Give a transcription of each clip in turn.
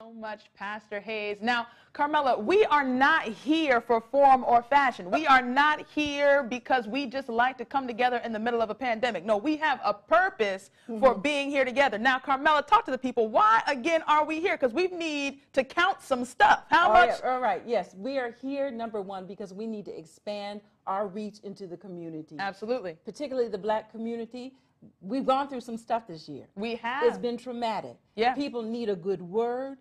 So much, Pastor Hayes. Now, Carmela, we are not here for form or fashion. We are not here because we just like to come together in the middle of a pandemic. No, we have a purpose for being here together. Now, Carmela, talk to the people. Why, again, are we here? Because we need to count some stuff. How much? Yeah, all right. Yes, we are here, number one, because we need to expand our reach into the community. Absolutely. Particularly the Black community. We've gone through some stuff this year. We have. It's been traumatic. Yeah. People need a good word.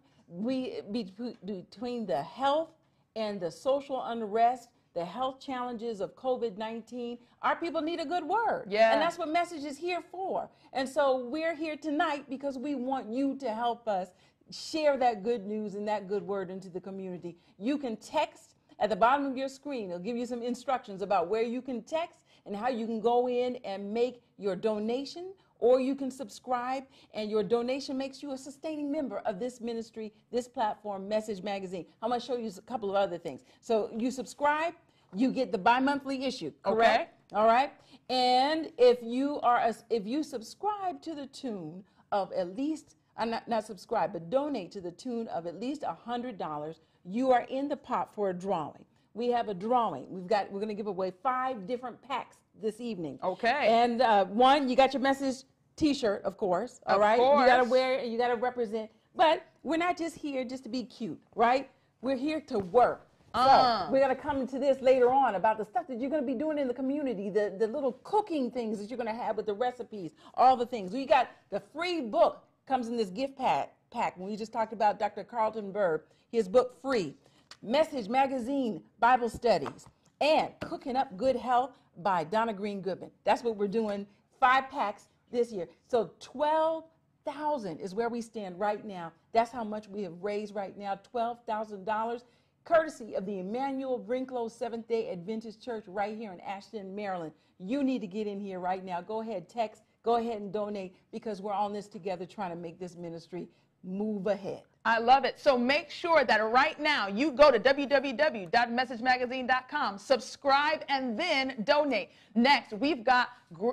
Between the health and the social unrest, the health challenges of COVID-19, our people need a good word. Yeah. And that's what Message is here for. And so we're here tonight because we want you to help us share that good news and that good word into the community. You can text at the bottom of your screen. It'll give you some instructions about where you can text and how you can go in and make your donation, or you can subscribe, and your donation makes you a sustaining member of this ministry, this platform, Message Magazine. I'm going to show you a couple of other things. So you subscribe, you get the bi-monthly issue, correct? Okay. All right. And if you subscribe to the tune of at least, not subscribe, but donate to the tune of at least $100, you are in the pot for a drawing. We have a drawing. We're going to give away 5 different packs this evening. Okay. And one, you got your Message T-shirt, of course. All right. Course. You got to wear it and you got to represent. But we're not just here just to be cute, right? We're here to work. So we're going to come into this later on about the stuff that you're going to be doing in the community, the little cooking things that you're going to have with the recipes, all the things. We got the free book comes in this gift pack. We just talked about Dr. Carlton Bird, his book Free. Message Magazine Bible Studies, and Cooking Up Good Health by Donna Green Goodman. That's what we're doing, 5 packs this year. So $12,000 is where we stand right now. That's how much we have raised right now, $12,000, courtesy of the Emmanuel Brinklow Seventh-day Adventist Church right here in Ashton, Maryland. You need to get in here right now. Go ahead, text, go ahead and donate, because we're on this together trying to make this ministry move ahead. I love it. So make sure that right now you go to www.messagemagazine.com, subscribe, and then donate. Next, we've got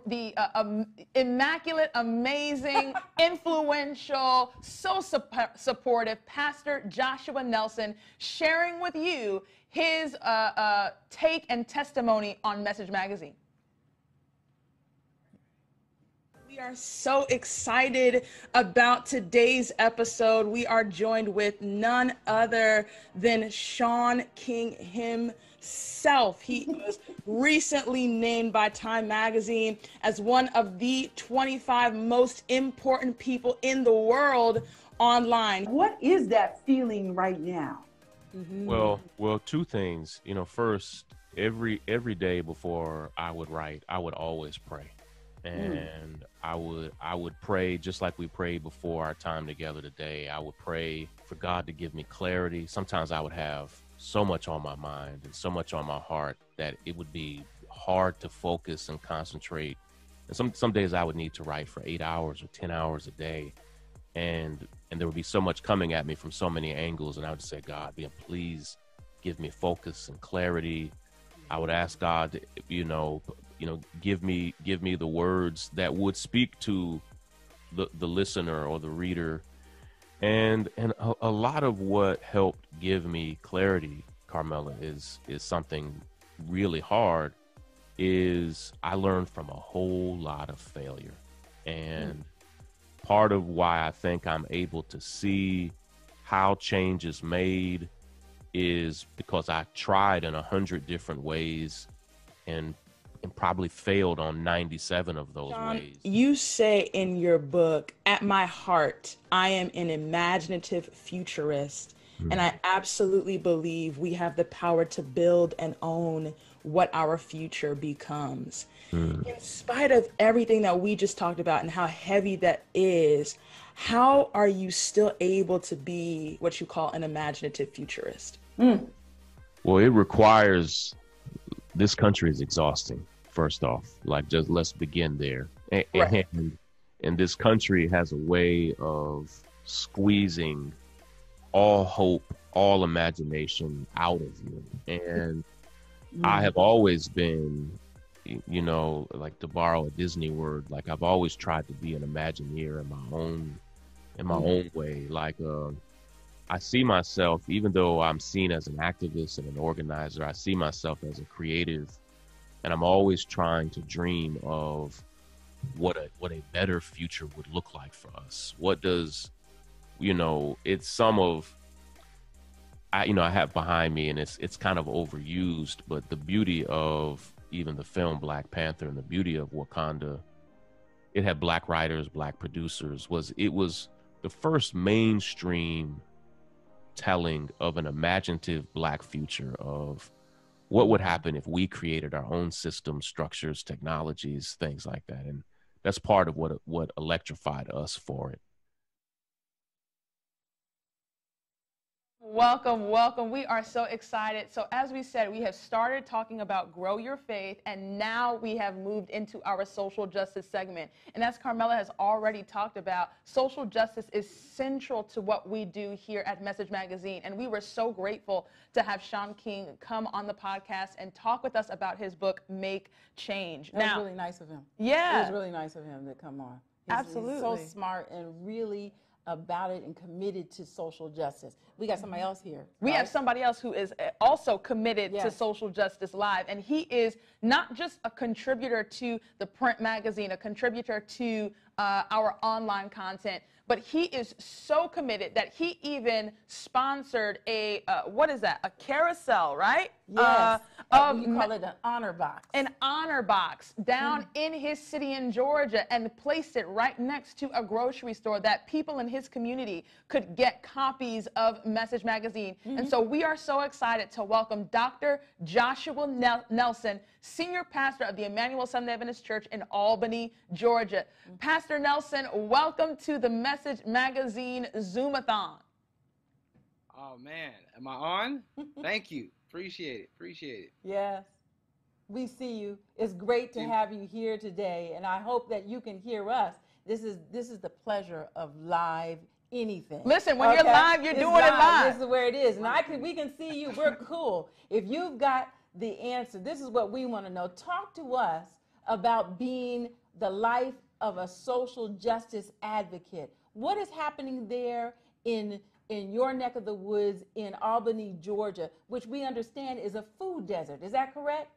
the immaculate, amazing, influential, so supportive Pastor Joshua Nelson sharing with you his take and testimony on Message Magazine. We are so excited about today's episode. We are joined with none other than Shaun King himself. He was recently named by Time Magazine as one of the 25 most important people in the world online. What is that feeling right now? Well, 2 things. You know, first, every day before I would write, I would always pray. And I would pray just like we prayed before our time together today. I would pray for God to give me clarity. Sometimes I would have so much on my mind and so much on my heart that it would be hard to focus and concentrate. And some days I would need to write for 8 hours or 10 hours a day. And there would be so much coming at me from so many angles. And I would say, God, please give me focus and clarity. I would ask God to, give me the words that would speak to the listener or the reader. And a lot of what helped give me clarity, Carmela, is something really hard, is I learned from a whole lot of failure. And part of why I think I'm able to see how change is made is because I tried in 100 different ways and probably failed on 97 of those ways. You say in your book, at my heart, I am an imaginative futurist. And I absolutely believe we have the power to build and own what our future becomes. In spite of everything that we just talked about and how heavy that is, how are you still able to be what you call an imaginative futurist? Well, it requires, this country is exhausting, first off. Like, just let's begin there. And this country has a way of squeezing all hope, all imagination out of you. And I have always been, like, to borrow a Disney word, like I've always tried to be an Imagineer in my own way. Like I see myself, even though I'm seen as an activist and an organizer, I see myself as a creative, and I'm always trying to dream of what a better future would look like for us. What does, it's some of I have behind me, and it's kind of overused, but the beauty of even the film Black Panther and the beauty of Wakanda, it had Black writers, Black producers, it was the first mainstream telling of an imaginative Black future of what would happen if we created our own systems, structures, technologies, things like that. And that's part of what electrified us for it. Welcome, welcome. We are so excited. So as we said, we have started talking about grow your faith, and now we have moved into our social justice segment. And as Carmela has already talked about, social justice is central to what we do here at Message Magazine. And we were so grateful to have Sean King come on the podcast and talk with us about his book, Make Change. That was really nice of him. Yeah. It was really nice of him to come on. Absolutely. He's so smart and really about it and committed to social justice. We got somebody else here. We have somebody else who is also committed to Yes. Social Justice Live, and he is not just a contributor to the print magazine, a contributor to our online content, but he is so committed that he even sponsored a, what is that, a carousel, right? Yes. You call it an honor box. An honor box down in his city in Georgia, and placed it right next to a grocery store that people in his community could get copies of Message Magazine. And so we are so excited to welcome Dr. Joshua Nelson, Senior Pastor of the Emmanuel Seventh-day Adventist Church in Albany, Georgia. Pastor Nelson, welcome to the Message Magazine Zoom-A-Thon. Oh, man. Am I on? Thank you. Appreciate it. Appreciate it. Yes. We see you. It's great to have you here today, and I hope that you can hear us. This is the pleasure of live anything. Listen, when you're live, you're doing it live. This is where it is, and we can see you. We're cool. If you've got the answer, this is what we want to know. Talk to us about being the life of a social justice advocate. What is happening there in your neck of the woods in Albany, Georgia, which we understand is a food desert. Is that correct?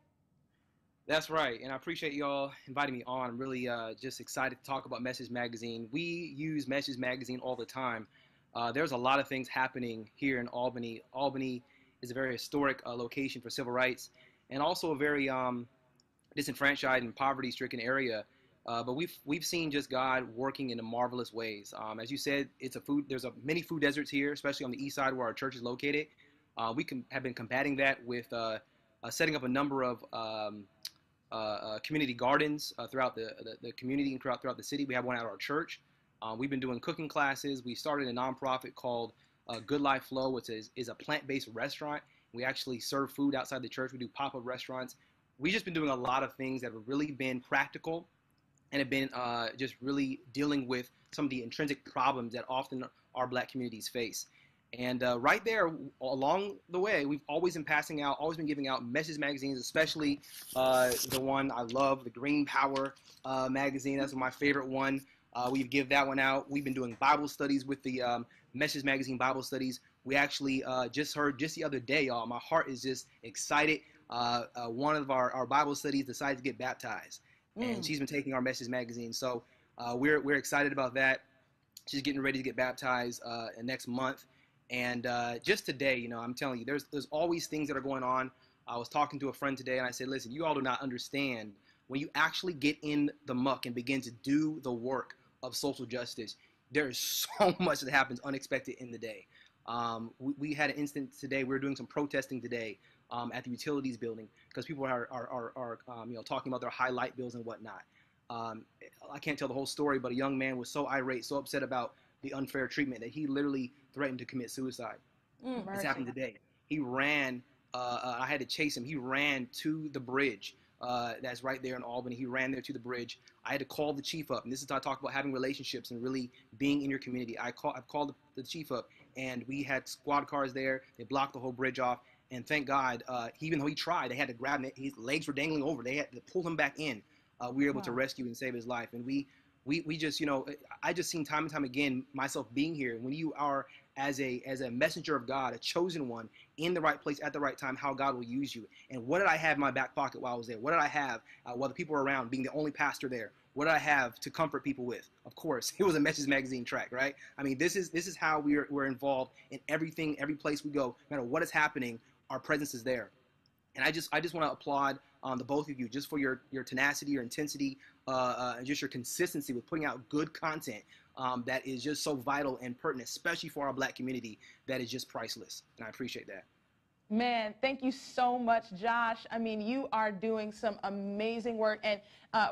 That's right, and I appreciate y'all inviting me on. I'm really just excited to talk about Message Magazine. We use Message Magazine all the time. There's a lot of things happening here in Albany. Albany is a very historic location for civil rights, and also a very disenfranchised and poverty-stricken area. But we've seen just God working in marvelous ways. As you said, there's many food deserts here, especially on the east side where our church is located. We have been combating that with setting up a number of community gardens throughout the community and throughout the city. We have one at our church. We've been doing cooking classes. We started a nonprofit called Good Life Flow, which is a plant-based restaurant. We actually serve food outside the church. We do pop-up restaurants. We've just been doing a lot of things that have really been practical and have been just really dealing with some of the intrinsic problems that often our Black communities face. And right there, along the way, we've always been giving out Message magazines, especially the one I love, the Green Power magazine. That's my favorite one. We give that one out. We've been doing Bible studies with the Message Magazine Bible studies. We actually just heard just the other day, y'all, my heart is just excited. One of our Bible studies decided to get baptized. And she's been taking our Message magazine. So we're excited about that. She's getting ready to get baptized next month. And just today, I'm telling you, there's always things that are going on. I was talking to a friend today, and I said, listen, you all do not understand. When you actually get in the muck and begin to do the work of social justice, there is so much that happens unexpected in the day. We had an instance today. We were doing some protesting today at the utilities building because people are talking about their high light bills and whatnot. I can't tell the whole story, but a young man was so irate, so upset about the unfair treatment that he literally threatened to commit suicide. This happened today. He ran. I had to chase him. He ran to the bridge that's right there in Albany. He ran there to the bridge. I had to call the chief up, and this is how I talk about having relationships and really being in your community. I've called the chief up, and we had squad cars there. They blocked the whole bridge off, and thank God, even though he tried, they had to grab him. His legs were dangling over. They had to pull him back in. We were able to rescue and save his life, and we just, I just seen time and time again myself being here. When you are as a messenger of God, a chosen one, in the right place at the right time, how God will use you. And what did I have in my back pocket while I was there? What did I have while the people were around, being the only pastor there? What did I have to comfort people with? Of course, it was a Message Magazine track, right? I mean, this is how we're involved in everything, every place we go. No matter what is happening, our presence is there. And I just want to applaud the both of you just for your tenacity, your intensity, and just your consistency with putting out good content that is just so vital and pertinent, especially for our Black community, that is just priceless. And I appreciate that. Man, thank you so much, Josh. I mean, you are doing some amazing work, and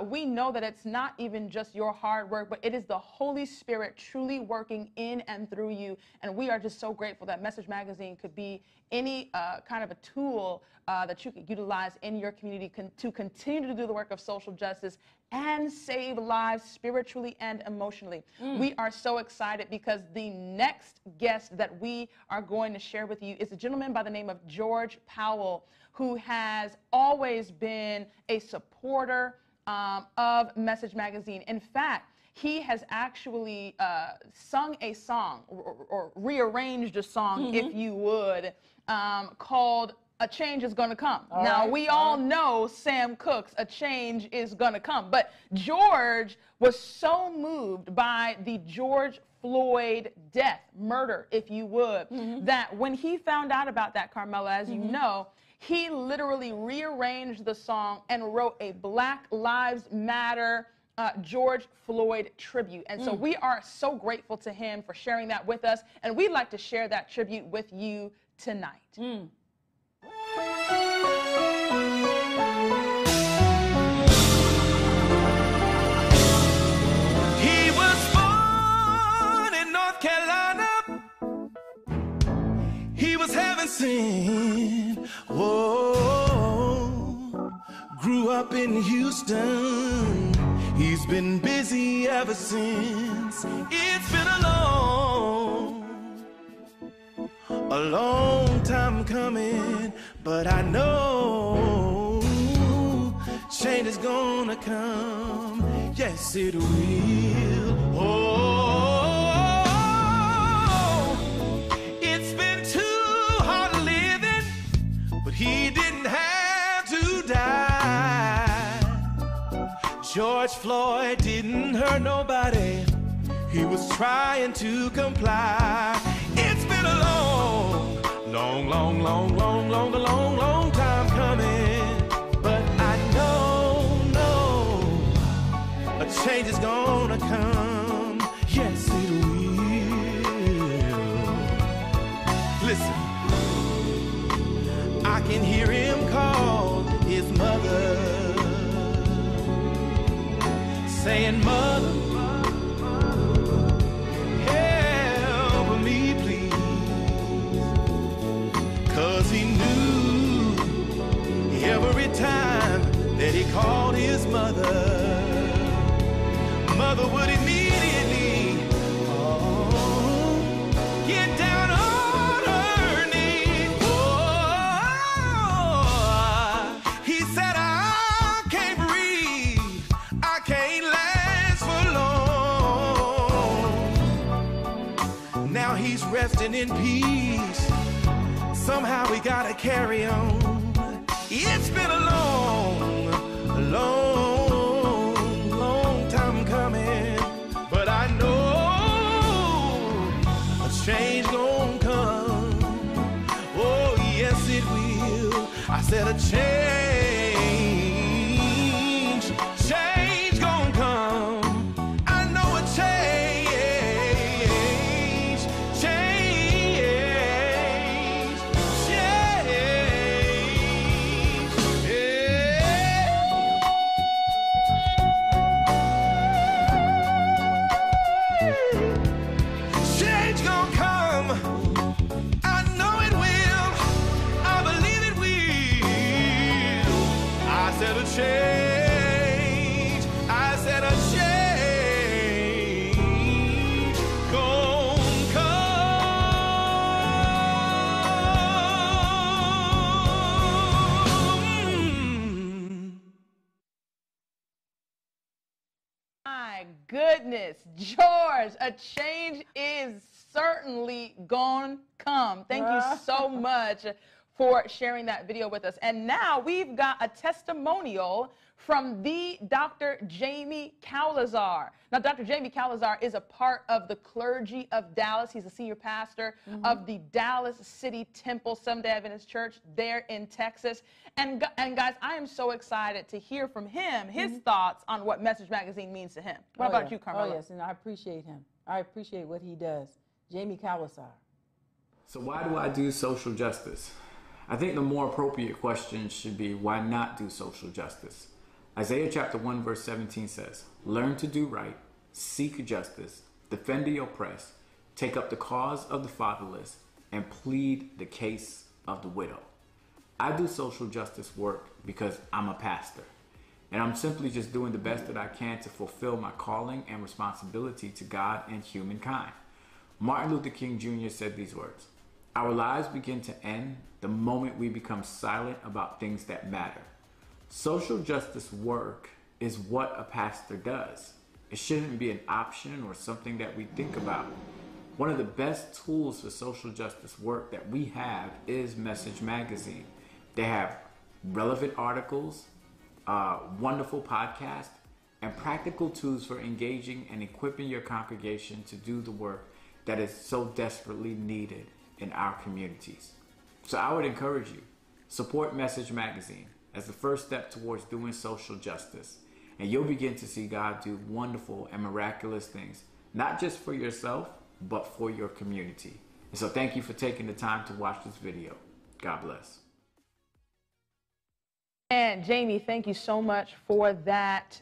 we know that it's not even just your hard work, but it is the Holy Spirit truly working in and through you, and we are just so grateful that Message Magazine could be any kind of a tool that you could utilize in your community to continue to do the work of social justice and save lives spiritually and emotionally. We are so excited because the next guest that we are going to share with you is a gentleman by the name of George Powell, who has always been a supporter of Message Magazine. In fact, he has actually sung a song, or rearranged a song, if you would, called A Change Is Gonna Come. Now, we all know Sam Cooke's A Change Is Gonna Come, but George was so moved by the George Floyd death, murder, if you would, that when he found out about that, Carmela, as you know, he literally rearranged the song and wrote a Black Lives Matter George Floyd tribute. And so we are so grateful to him for sharing that with us, and we'd like to share that tribute with you tonight. He was born in North Carolina. He was heaven sent. Whoa. Grew up in Houston. He's been busy ever since. It's been a long time coming, but I know change is gonna come. Yes, it will. Oh, it's been too hard living, but he didn't have to die. George Floyd didn't hurt nobody. He was trying to comply. It's been a long time coming, but I know a change is gonna come. Yes, it will. Listen, I can hear him call his mother, saying, "Mother, help me, please." 'Cause he knew every time that he called his mother would immediately get down on her knees. Oh, he said, "I can't breathe, I can't last for long." Now he's resting in peace. Somehow we gotta carry on. It's been a long time coming, but I know a change gonna come. Oh, yes, it will. I said a change gonna come. I know a change. Change gonna come. I know it will. I believe it will. goodness, George, a change is certainly gonna come. Thank you so much for sharing that video with us. And now we've got a testimonial from the Dr. Jamie Calazar. Now, Dr. Jamie Calazar is a part of the clergy of Dallas. He's a senior pastor of the Dallas City Temple Seventh-day Adventist Church there in Texas. And guys, I am so excited to hear from him, his thoughts on what Message Magazine means to him. What about you, Carmela? Oh, yes, and I appreciate him. I appreciate what he does. Jamie Calazar. So why do I do social justice? I think the more appropriate question should be, why not do social justice? Isaiah chapter 1 verse 17 says, learn to do right, seek justice, defend the oppressed, take up the cause of the fatherless, and plead the case of the widow. I do social justice work because I'm a pastor, and I'm simply just doing the best that I can to fulfill my calling and responsibility to God and humankind. Martin Luther King Jr. said these words, our lives begin to end the moment we become silent about things that matter. Social justice work is what a pastor does. It shouldn't be an option or something that we think about. One of the best tools for social justice work that we have is Message Magazine. They have relevant articles, wonderful podcasts, and practical tools for engaging and equipping your congregation to do the work that is so desperately needed in our communities. So I would encourage you, support Message Magazine as the first step towards doing social justice, and you'll begin to see God do wonderful and miraculous things, not just for yourself, but for your community. And so thank you for taking the time to watch this video. God bless. And Jamie, thank you so much for that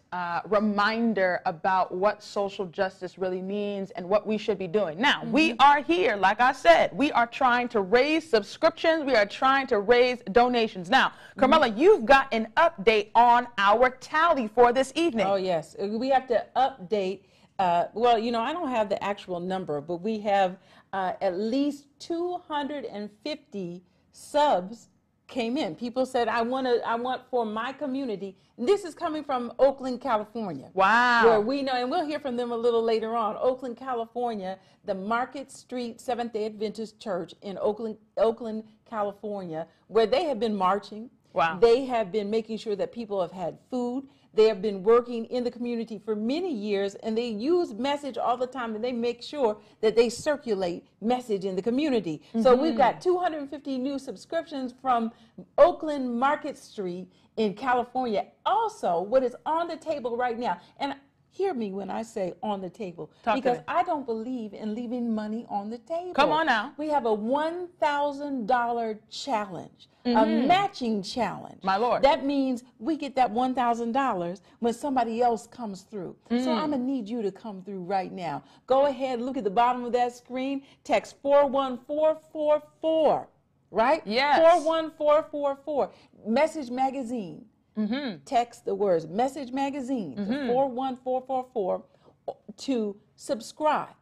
reminder about what social justice really means and what we should be doing. Now, we are here, like I said, we are trying to raise subscriptions. We are trying to raise donations. Now, Carmela, you've got an update on our tally for this evening. Oh, yes. We have to update. Well, you know, I don't have the actual number, but we have at least 250 subs came in. People said, I want for my community. This is coming from Oakland, California. Wow. Where we know, and we'll hear from them a little later on. Oakland, California, the Market Street Seventh-day Adventist Church in Oakland, California, where they have been marching. Wow. They have been making sure that people have had food. They have been working in the community for many years, and they use Message all the time, and they make sure that they circulate Message in the community. So we've got 250 new subscriptions from Oakland Market Street in California. Also, what is on the table right now, and hear me when I say on the table, because I don't believe in leaving money on the table. Come on now. We have a $1,000 challenge. A matching challenge. My Lord. That means we get that $1,000 when somebody else comes through. So I'm going to need you to come through right now. Go ahead, look at the bottom of that screen, text 41444, right? Yes. 41444. Message Magazine. Text the words Message Magazine to 41444 to subscribe.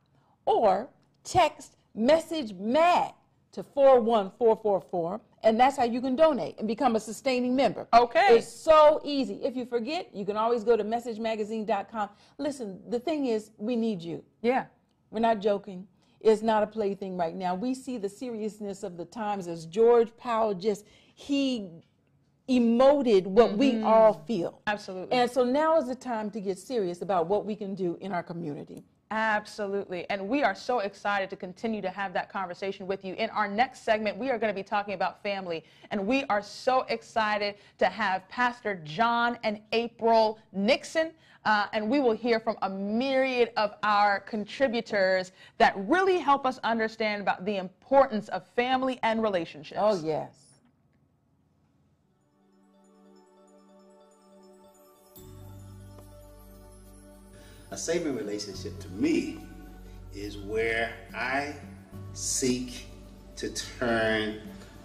Or text Message Mag to 41444, and that's how you can donate and become a sustaining member. Okay. It's so easy. If you forget, you can always go to messagemagazine.com. Listen, the thing is, we need you. Yeah. We're not joking. It's not a plaything right now. We see the seriousness of the times as George Powell he emoted what we all feel. Absolutely. And so now is the time to get serious about what we can do in our community. Absolutely. And we are so excited to continue to have that conversation with you. In our next segment, we are going to be talking about family. And we are so excited to have Pastor John and April Nixon. And we will hear from a myriad of our contributors that really help us understand about the importance of family and relationships. Oh, yes. A saving relationship to me is where I seek to turn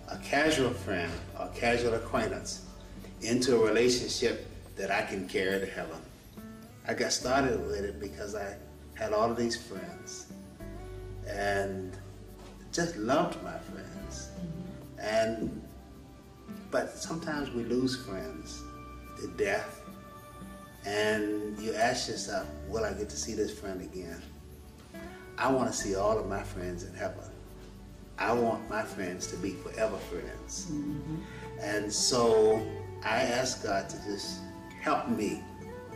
a casual friend or casual acquaintance into a relationship that I can carry to heaven. I got started with it because I had all of these friends and just loved my friends. But sometimes we lose friends to death and you ask yourself, will I get to see this friend again? I want to see all of my friends in heaven. I want my friends to be forever friends. And so I ask God to just help me,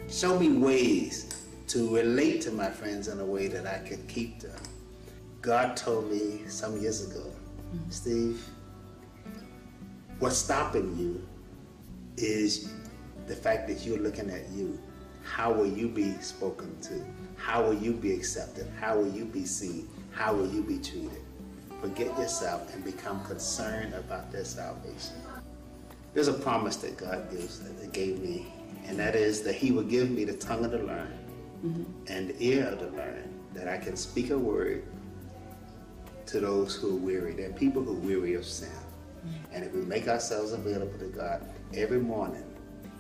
show me ways to relate to my friends in a way that I can keep them. God told me some years ago, Steve, what's stopping you is the fact that you're looking at you. How will you be spoken to? How will you be accepted? How will you be seen? How will you be treated? Forget yourself and become concerned about their salvation. There's a promise that God gave me, and that is that He will give me the tongue of the learned and the ear of the learned, that I can speak a word to those who are weary. There are people who are weary of sin. And if we make ourselves available to God every morning,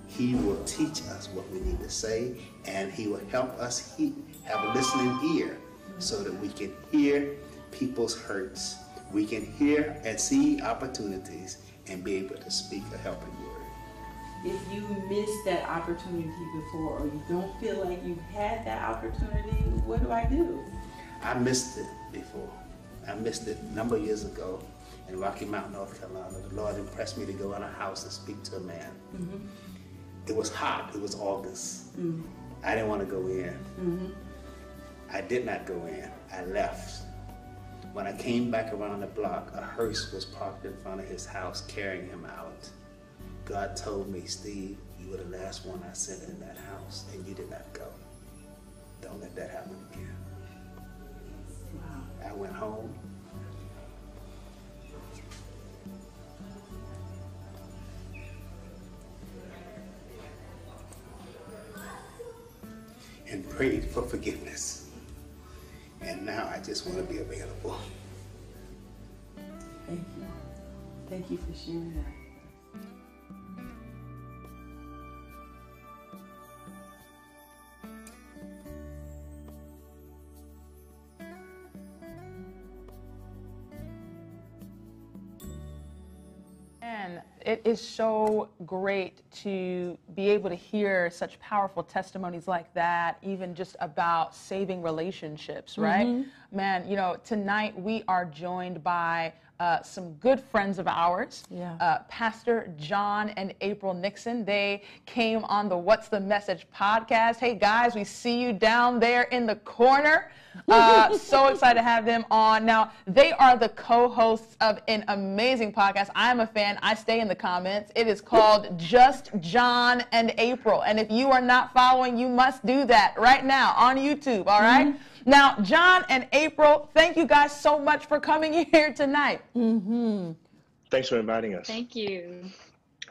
He will teach us what we need to say, and He will help us have a listening ear so that we can hear people's hurts. We can hear and see opportunities and be able to speak a helping word. If you missed that opportunity before, or you don't feel like you've had that opportunity, what do? I missed it before. I missed it a number of years ago in Rocky Mount, North Carolina. The Lord impressed me to go in a house and speak to a man. It was hot. It was August. I didn't want to go in. I did not go in. I left. When I came back around the block, a hearse was parked in front of his house carrying him out. God told me, Steve, you were the last one I sent in that house, and you did not go. Don't let that happen again. Wow. I went home. And prayed for forgiveness. And now I just want to be available. Thank you. Thank you for sharing that. And it is so great to be able to hear such powerful testimonies like that, even just about saving relationships, right? Man, you know, tonight we are joined by some good friends of ours, Pastor John and April Nixon. They came on the What's the Message podcast. Hey guys, we see you down there in the corner. So excited to have them on. Now, they are the co-hosts of an amazing podcast. I'm a fan. I stay in the comments. It is called Just John and April. And if you are not following, you must do that right now on YouTube, all right? Now, John and April, thank you guys so much for coming here tonight. Thanks for inviting us. Thank you.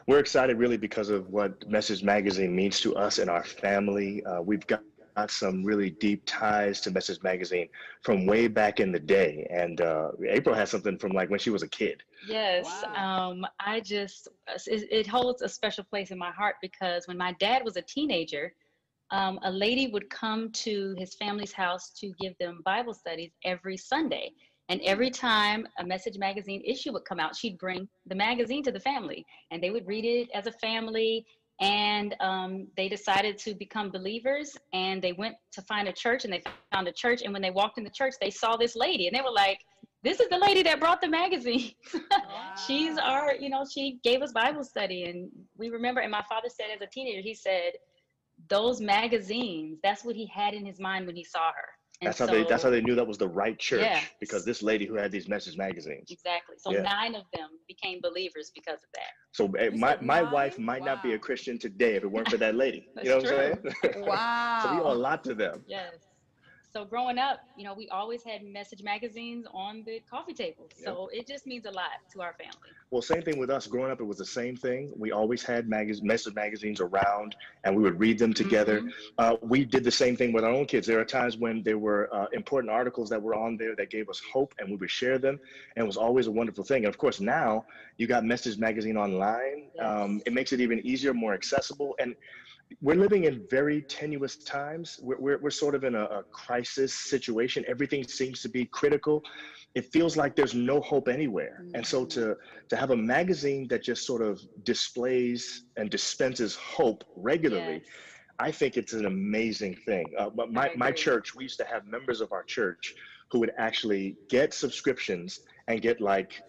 We're excited really because of what Message Magazine means to us and our family. We've got some really deep ties to Message Magazine from way back in the day. And April has something from like when she was a kid. Yes. Wow. It holds a special place in my heart because when my dad was a teenager, a lady would come to his family's house to give them Bible studies every Sunday. And every time a Message Magazine issue would come out, she'd bring the magazine to the family and they would read it as a family. And they decided to become believers and they went to find a church and they found a church. And when they walked in the church, they saw this lady and they were like, this is the lady that brought the magazine. She's our, she gave us Bible study. And we remember, and my father said as a teenager, he said, those magazines, that's what he had in his mind when he saw her. That's how they knew that was the right church, because this lady who had these Message magazines. Exactly. So 9 of them became believers because of that. So my wife might not be a Christian today if it weren't for that lady. You know what I'm saying? Wow. So we owe a lot to them. Yes. So growing up, we always had Message magazines on the coffee table. So it just means a lot to our family. Well, same thing with us. Growing up, it was the same thing. We always had Message magazines around, and we would read them together. We did the same thing with our own kids. There are times when there were important articles that were on there that gave us hope, and we would share them, and it was always a wonderful thing. And of course, now you got Message magazine online. It makes it even easier, more accessible, and we're living in very tenuous times. We're sort of in a crisis situation. Everything seems to be critical. It feels like there's no hope anywhere. And so to have a magazine that just sort of displays and dispenses hope regularly, I think it's an amazing thing. But my church, we used to have members of our church who would actually get subscriptions and get, like,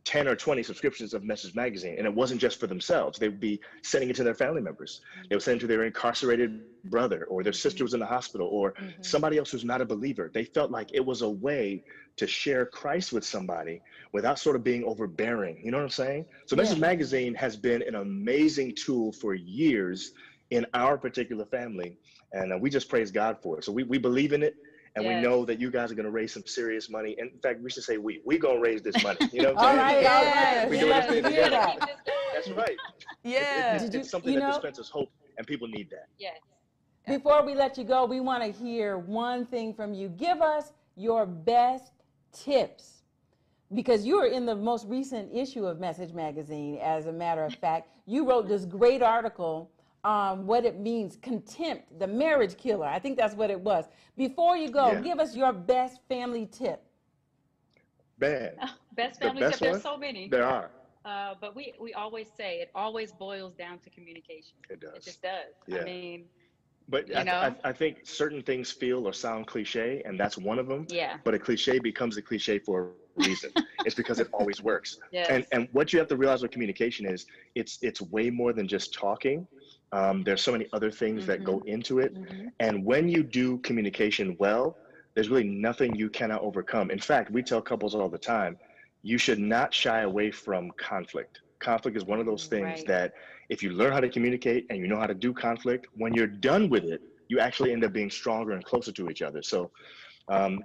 10 or 20 subscriptions of Message Magazine. And it wasn't just for themselves. They would be sending it to their family members. They would send it to their incarcerated brother, or their sister was in the hospital, or somebody else who's not a believer. They felt like it was a way to share Christ with somebody without sort of being overbearing. You know what I'm saying? So Message Magazine has been an amazing tool for years in our particular family. And we just praise God for it. So we believe in it. And we know that you guys are going to raise some serious money. And in fact, we should say we going to raise this money. You know what I'm saying? All right. We doing this thing together. That's right. Yeah. It's something that dispenses hope, and people need that. Yes. Before we let you go, we want to hear one thing from you. Give us your best tips, because you are in the most recent issue of Message Magazine. As a matter of fact, you wrote this great article on what it means, contempt, the marriage killer. I think that's what it was. Before you go, give us your best family tip. Man. Best family tip, there's so many. There are. But we always say it always boils down to communication. It does. It just does. Yeah. I mean, but I think certain things feel or sound cliche, and that's one of them. Yeah. But a cliche becomes a cliche for a reason. It's because it always works. Yes. And what you have to realize with communication is it's way more than just talking. There's so many other things that go into it. And when you do communication well, there's really nothing you cannot overcome. In fact, we tell couples all the time, you should not shy away from conflict. Conflict is one of those things that if you learn how to communicate and you know how to do conflict, when you're done with it, you actually end up being stronger and closer to each other. So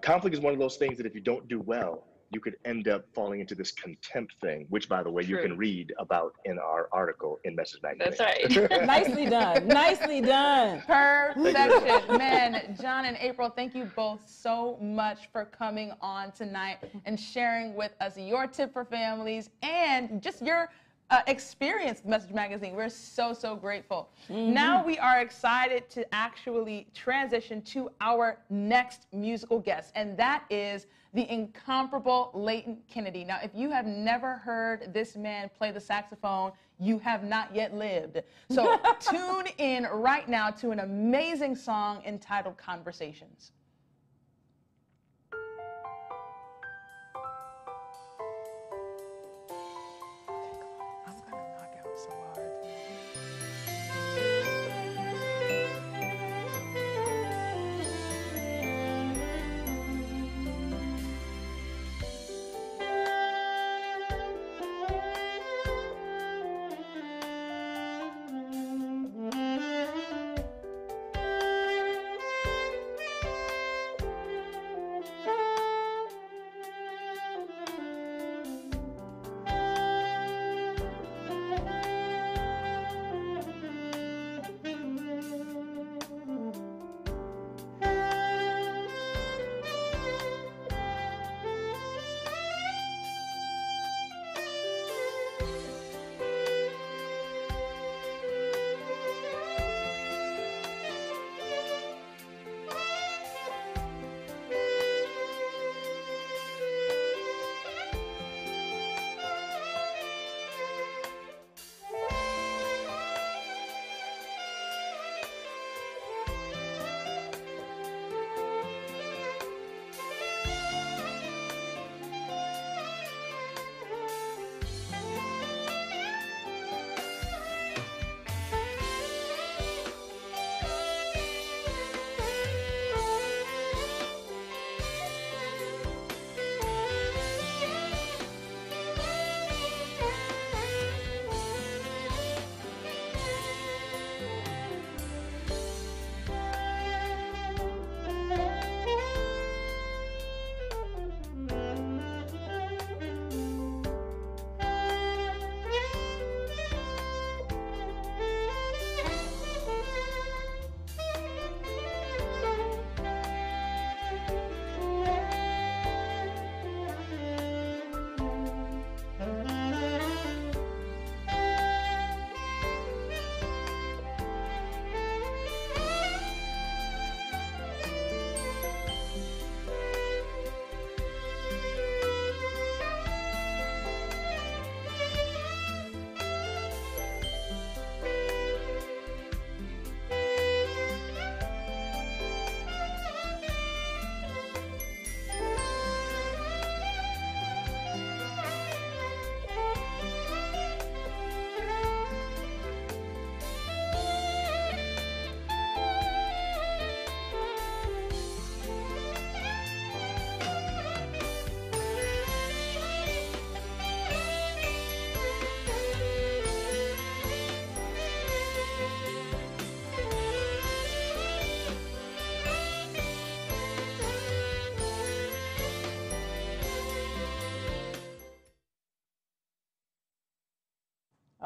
conflict is one of those things that if you don't do well, you could end up falling into this contempt thing, which, by the way, you can read about in our article in Message Magazine. That's right. Nicely done. Nicely done. Perfection. Man, John and April, thank you both so much for coming on tonight and sharing with us your tip for families and just your experience with Message Magazine. We're so, so grateful. Now we are excited to actually transition to our next musical guest, and that is the incomparable Leighton Kennedy. Now, if you have never heard this man play the saxophone, you have not yet lived. So tune in right now to an amazing song entitled Conversations.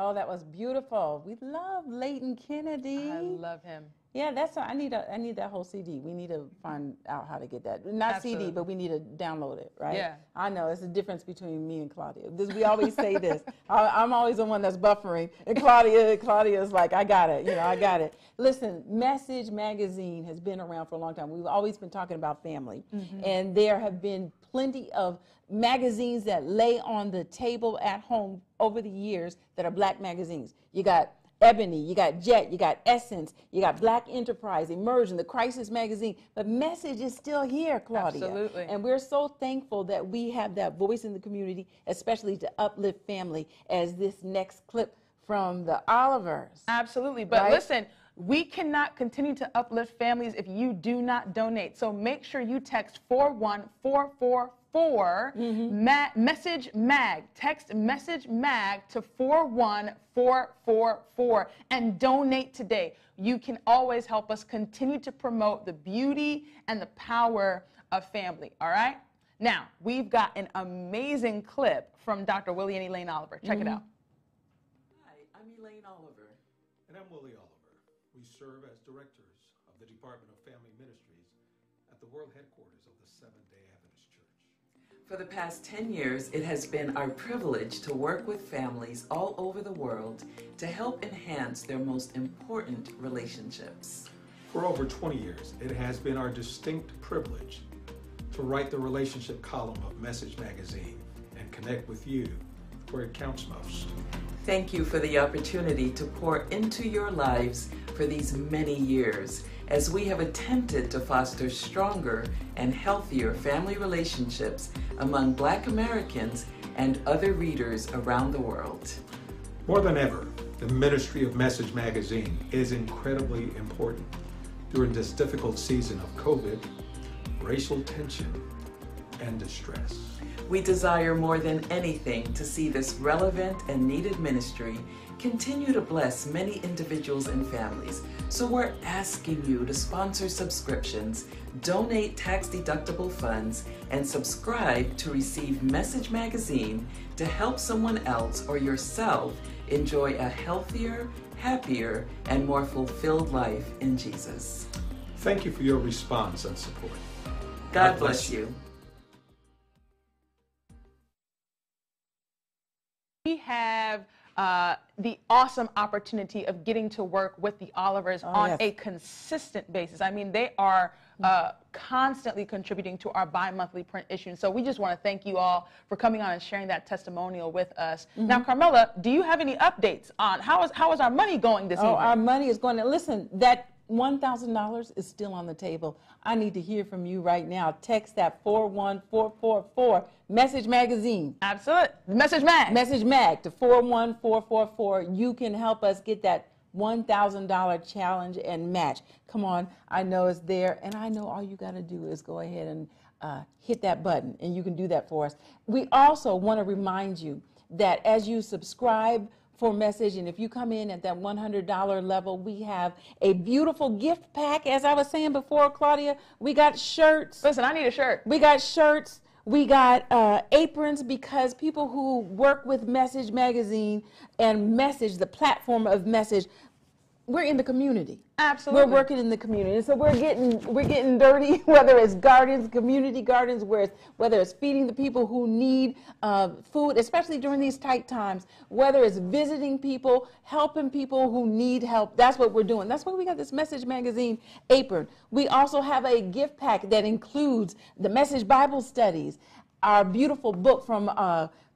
Oh, that was beautiful. We love Leighton Kennedy. I love him. Yeah, that's I need that whole CD. We need to find out how to get that. Not Absolutely. CD, but we need to download it, right? Yeah. I know it's the difference between me and Claudia. We always say this. I'm always the one that's buffering, and Claudia's like, I got it. I got it. Listen, Message Magazine has been around for a long time. We've always been talking about family, and there have been plenty of magazines that lay on the table at home over the years that are Black magazines. You got Ebony, you got Jet, you got Essence, you got Black Enterprise, Immersion, the Crisis Magazine. But Message is still here, Claudia. Absolutely. And we're so thankful that we have that voice in the community, especially to uplift family, as this next clip from the Olivers. Absolutely. But Right? listen, we cannot continue to uplift families if you do not donate. So make sure you text 41444 message mag. Text message mag to 41444 and donate today. You can always help us continue to promote the beauty and the power of family. All right? Now, we've got an amazing clip from Dr. Willie and Elaine Oliver. Check it out. Hi, I'm Elaine Oliver. And I'm Willie Oliver. We serve as directors of the Department of Family Ministries at the world headquarters of the Seventh-day Adventist Church. For the past 10 years, it has been our privilege to work with families all over the world to help enhance their most important relationships. For over 20 years, it has been our distinct privilege to write the relationship column of Message Magazine and connect with you where it counts most. Thank you for the opportunity to pour into your lives for these many years as we have attempted to foster stronger and healthier family relationships among Black Americans and other readers around the world. More than ever, the ministry of Message Magazine is incredibly important during this difficult season of COVID, racial tension, and distress. We desire more than anything to see this relevant and needed ministry continue to bless many individuals and families. So we're asking you to sponsor subscriptions, donate tax-deductible funds, and subscribe to receive Message Magazine to help someone else or yourself enjoy a healthier, happier, and more fulfilled life in Jesus. Thank you for your response and support. God bless you. We have the awesome opportunity of getting to work with the Olivers on a consistent basis. I mean, they are constantly contributing to our bi-monthly print issue. And so we just want to thank you all for coming on and sharing that testimonial with us. Now, Carmela, do you have any updates on how is our money going this evening? Our money is going to, listen, that $1,000 is still on the table. I need to hear from you right now. Text that 41444 Message Magazine. Absolutely. Message Mag. Message Mag to 41444. You can help us get that $1,000 challenge and match. Come on, I know it's there, and I know all you got to do is go ahead and hit that button, and you can do that for us. We also want to remind you that as you subscribe for Message, and if you come in at that $100 level, we have a beautiful gift pack. As I was saying before, Claudia, we got shirts. Listen, I need a shirt. We got shirts. We got aprons, because people who work with Message Magazine and Message, the platform of Message, we're in the community. Absolutely. We're working in the community. And so we're getting dirty, whether it's gardens, community gardens, whether it's feeding the people who need food, especially during these tight times, whether it's visiting people, helping people who need help. That's what we're doing. That's why we got this Message Magazine apron. We also have a gift pack that includes the Message Bible Studies, our beautiful book from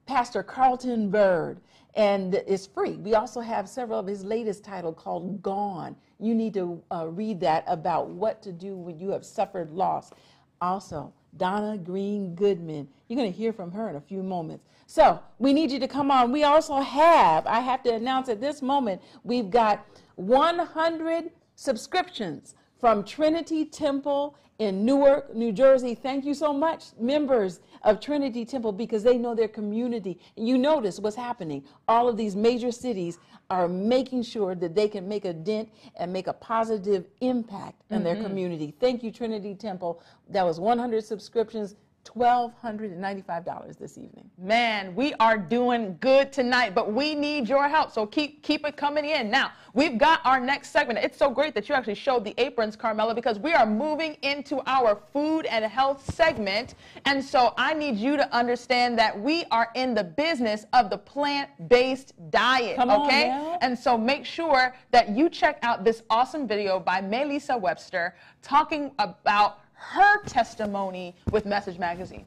Pastor Carlton Bird, and it's free. We also have several of his latest titles called Gone. You need to read that about what to do when you have suffered loss. Also, Donna Green Goodman. You're going to hear from her in a few moments. So we need you to come on. We also have, I have to announce at this moment, we've got 100 subscriptions from Trinity Temple in Newark, New Jersey. Thank you so much, members of Trinity Temple, because they know their community. You notice what's happening. All of these major cities are making sure that they can make a dent and make a positive impact in their community. Thank you, Trinity Temple. That was 100 subscriptions. $1,295 this evening. Man, we are doing good tonight, but we need your help. So keep it coming in. Now, we've got our next segment. It's so great that you actually showed the aprons, Carmela, because we are moving into our food and health segment. And so I need you to understand that we are in the business of the plant-based diet, okay? And so make sure that you check out this awesome video by Melissa Webster talking about her testimony with Message Magazine.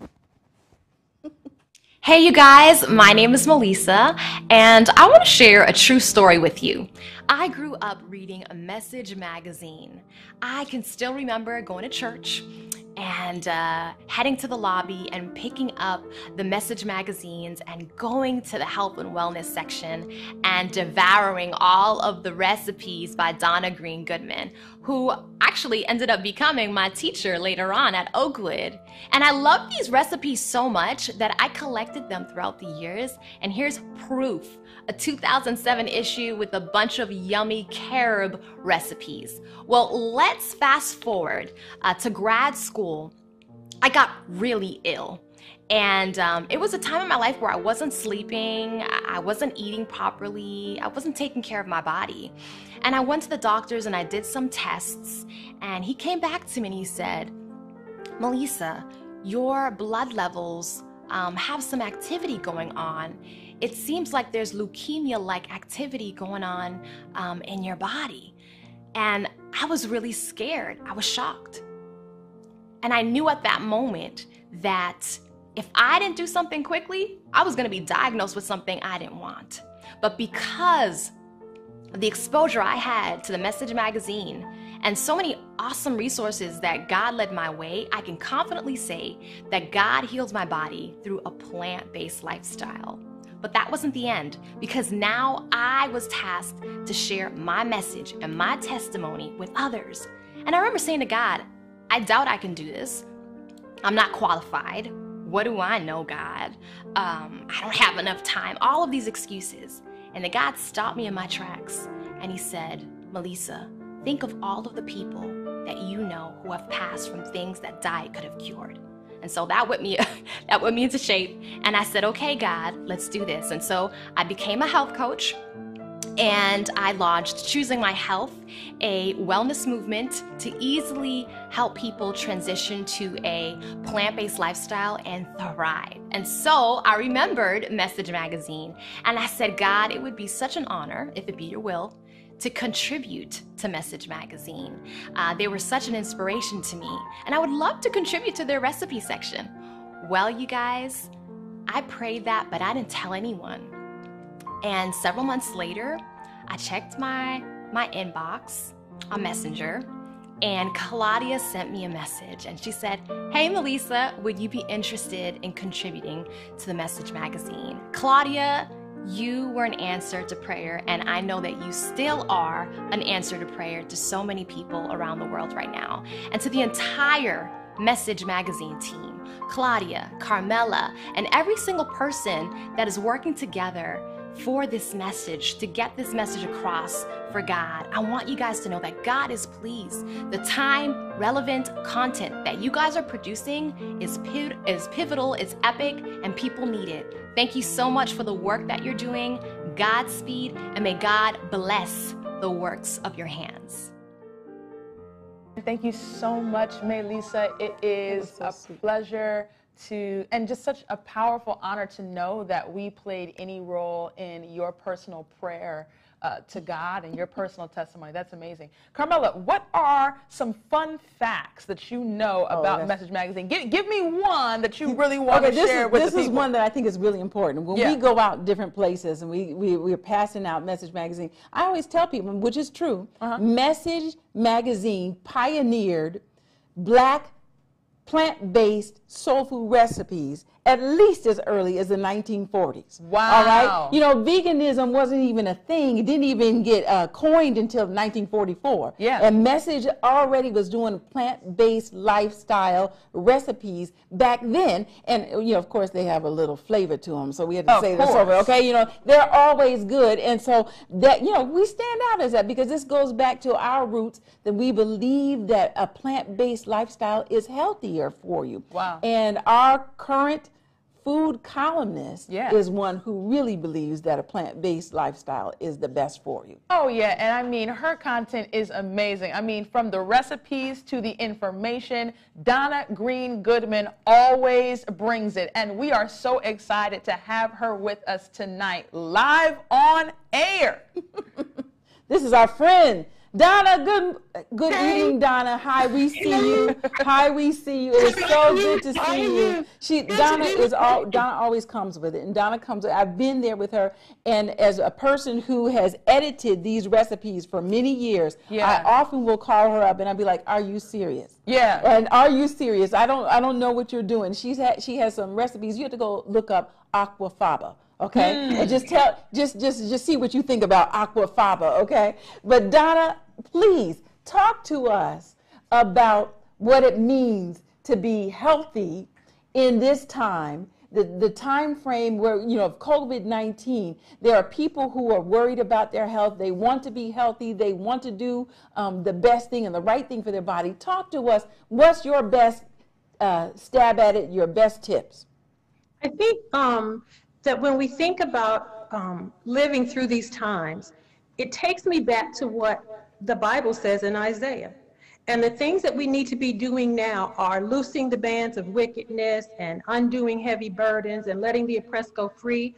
Hey you guys, my name is Melissa and I want to share a true story with you. I grew up reading a Message Magazine. I can still remember going to church and heading to the lobby and picking up the Message magazines and going to the health and wellness section and devouring all of the recipes by Donna Green Goodman, who actually ended up becoming my teacher later on at Oakwood. And I love these recipes so much that I collected them throughout the years. And here's proof, a 2007 issue with a bunch of yummy carob recipes. Well, let's fast forward to grad school. I got really ill. And it was a time in my life where I wasn't sleeping, I wasn't eating properly, I wasn't taking care of my body. And I went to the doctors and I did some tests, and he came back to me and he said, Melissa, your blood levels have some activity going on. It seems like there's leukemia-like activity going on in your body. And I was really scared. I was shocked. And I knew at that moment that if I didn't do something quickly, I was going to be diagnosed with something I didn't want. But because of the exposure I had to the Message magazine and so many awesome resources that God led my way, I can confidently say that God healed my body through a plant-based lifestyle. But that wasn't the end, because now I was tasked to share my message and my testimony with others. And I remember saying to God, I doubt I can do this. I'm not qualified. What do I know, God? I don't have enough time. All of these excuses. And then God stopped me in my tracks and he said, Melissa, think of all of the people that you know who have passed from things that diet could have cured. And so that whipped me into shape. And I said, okay, God, let's do this. And so I became a health coach. And I launched Choosing My Health, a wellness movement to easily help people transition to a plant-based lifestyle and thrive. And so I remembered Message Magazine, and I said, God, it would be such an honor, if it be your will, to contribute to Message Magazine. They were such an inspiration to me, and I would love to contribute to their recipe section. Well, you guys, I prayed that, but I didn't tell anyone. And several months later, I checked my inbox on Messenger, and Claudia sent me a message, and she said, hey, Melissa, would you be interested in contributing to the Message Magazine? Claudia, you were an answer to prayer, and I know that you still are an answer to prayer to so many people around the world right now. And to the entire Message Magazine team, Claudia, Carmela, and every single person that is working together for this message, to get this message across for God. I want you guys to know that God is pleased. The time relevant content that you guys are producing is pivotal, it's epic, and people need it. Thank you so much for the work that you're doing. Godspeed, and may God bless the works of your hands. Thank you so much, Melissa. It is a pleasure and just such a powerful honor to know that we played any role in your personal prayer to God and your personal testimony. That's amazing. Carmela, what are some fun facts that you know about Message Magazine? Give me one that you really want to share with the people. This is one that I think is really important. When we go out different places and we're passing out Message Magazine, I always tell people, which is true, Message Magazine pioneered Black plant-based soul food recipes at least as early as the 1940s. Wow. All right. You know, veganism wasn't even a thing. It didn't even get coined until 1944. Yeah. And Message already was doing plant-based lifestyle recipes back then. And, you know, of course, they have a little flavor to them. So we had to say this over. Okay. You know, they're always good. And so that, you know, we stand out as that because this goes back to our roots that we believe that a plant-based lifestyle is healthier for you. Wow. And our current food columnist is one who really believes that a plant-based lifestyle is the best for you. Oh yeah, and I mean, her content is amazing. I mean, from the recipes to the information, Donna Green Goodman always brings it. And we are so excited to have her with us tonight, live on air. This is our friend, Donna. Good evening, Donna. Hi, we see you. Hi, we see you. It is so good to see you. Donna always comes with it, and Donna comes. I've been there with her, and as a person who has edited these recipes for many years, I often will call her up and I'll be like, "Are you serious?" Yeah. And are you serious? I don't know what you're doing. She has some recipes. You have to go look up aquafaba. Okay, and just see what you think about aquafaba, okay? But Donna, please talk to us about what it means to be healthy in this time, the time frame where, you know, of COVID-19, there are people who are worried about their health. They want to be healthy. They want to do the best thing and the right thing for their body. Talk to us. What's your best stab at it, your best tips? I think that when we think about living through these times, it takes me back to what the Bible says in Isaiah. And the things that we need to be doing now are loosing the bands of wickedness and undoing heavy burdens and letting the oppressed go free,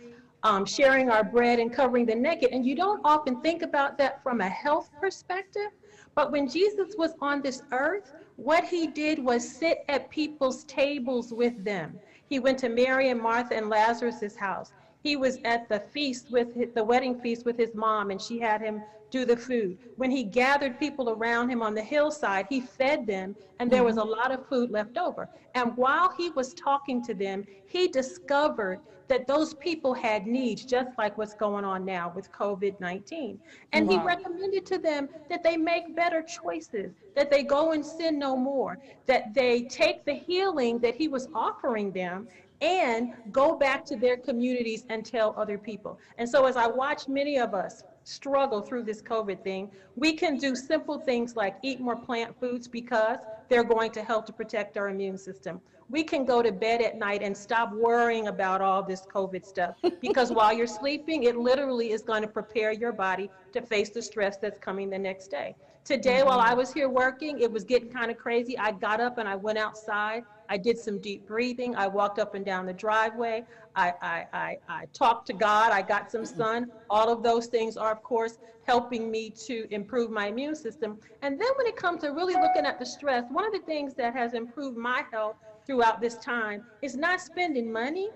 sharing our bread and covering the naked. And you don't often think about that from a health perspective. But when Jesus was on this earth, what he did was sit at people's tables with them. He went to Mary and Martha and Lazarus's house. He was at the feast the wedding feast with his mom, and she had him do the food. When he gathered people around him on the hillside, he fed them, and there was a lot of food left over. And while he was talking to them, he discovered that those people had needs, just like what's going on now with COVID-19. And he recommended to them that they make better choices, that they go and sin no more, that they take the healing that he was offering them and go back to their communities and tell other people. And so as I watch many of us struggle through this COVID thing, we can do simple things like eat more plant foods because they're going to help to protect our immune system. We can go to bed at night and stop worrying about all this COVID stuff because while you're sleeping, it literally is going to prepare your body to face the stress that's coming the next day. Today, while I was here working, it was getting kind of crazy. I got up and I went outside. I did some deep breathing. I walked up and down the driveway. I talked to God. I got some sun. All of those things are, of course, helping me to improve my immune system. And then when it comes to really looking at the stress, one of the things that has improved my health throughout this time is not spending money.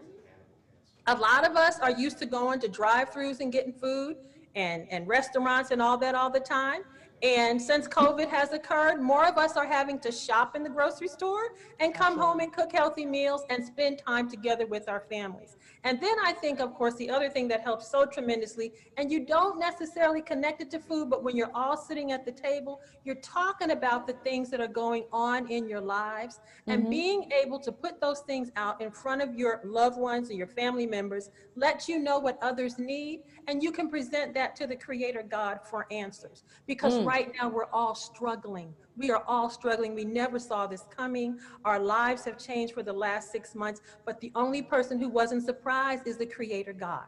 A lot of us are used to going to drive-thrus and getting food and restaurants and all that all the time. And since COVID has occurred, more of us are having to shop in the grocery store and come home and cook healthy meals and spend time together with our families. And then I think, of course, the other thing that helps so tremendously, and you don't necessarily connect it to food, but when you're all sitting at the table, you're talking about the things that are going on in your lives, and being able to put those things out in front of your loved ones and your family members, let you know what others need, and you can present that to the Creator God for answers. Because right now we're all struggling. We are all struggling. We never saw this coming. Our lives have changed for the last 6 months, but the only person who wasn't surprised is the Creator God.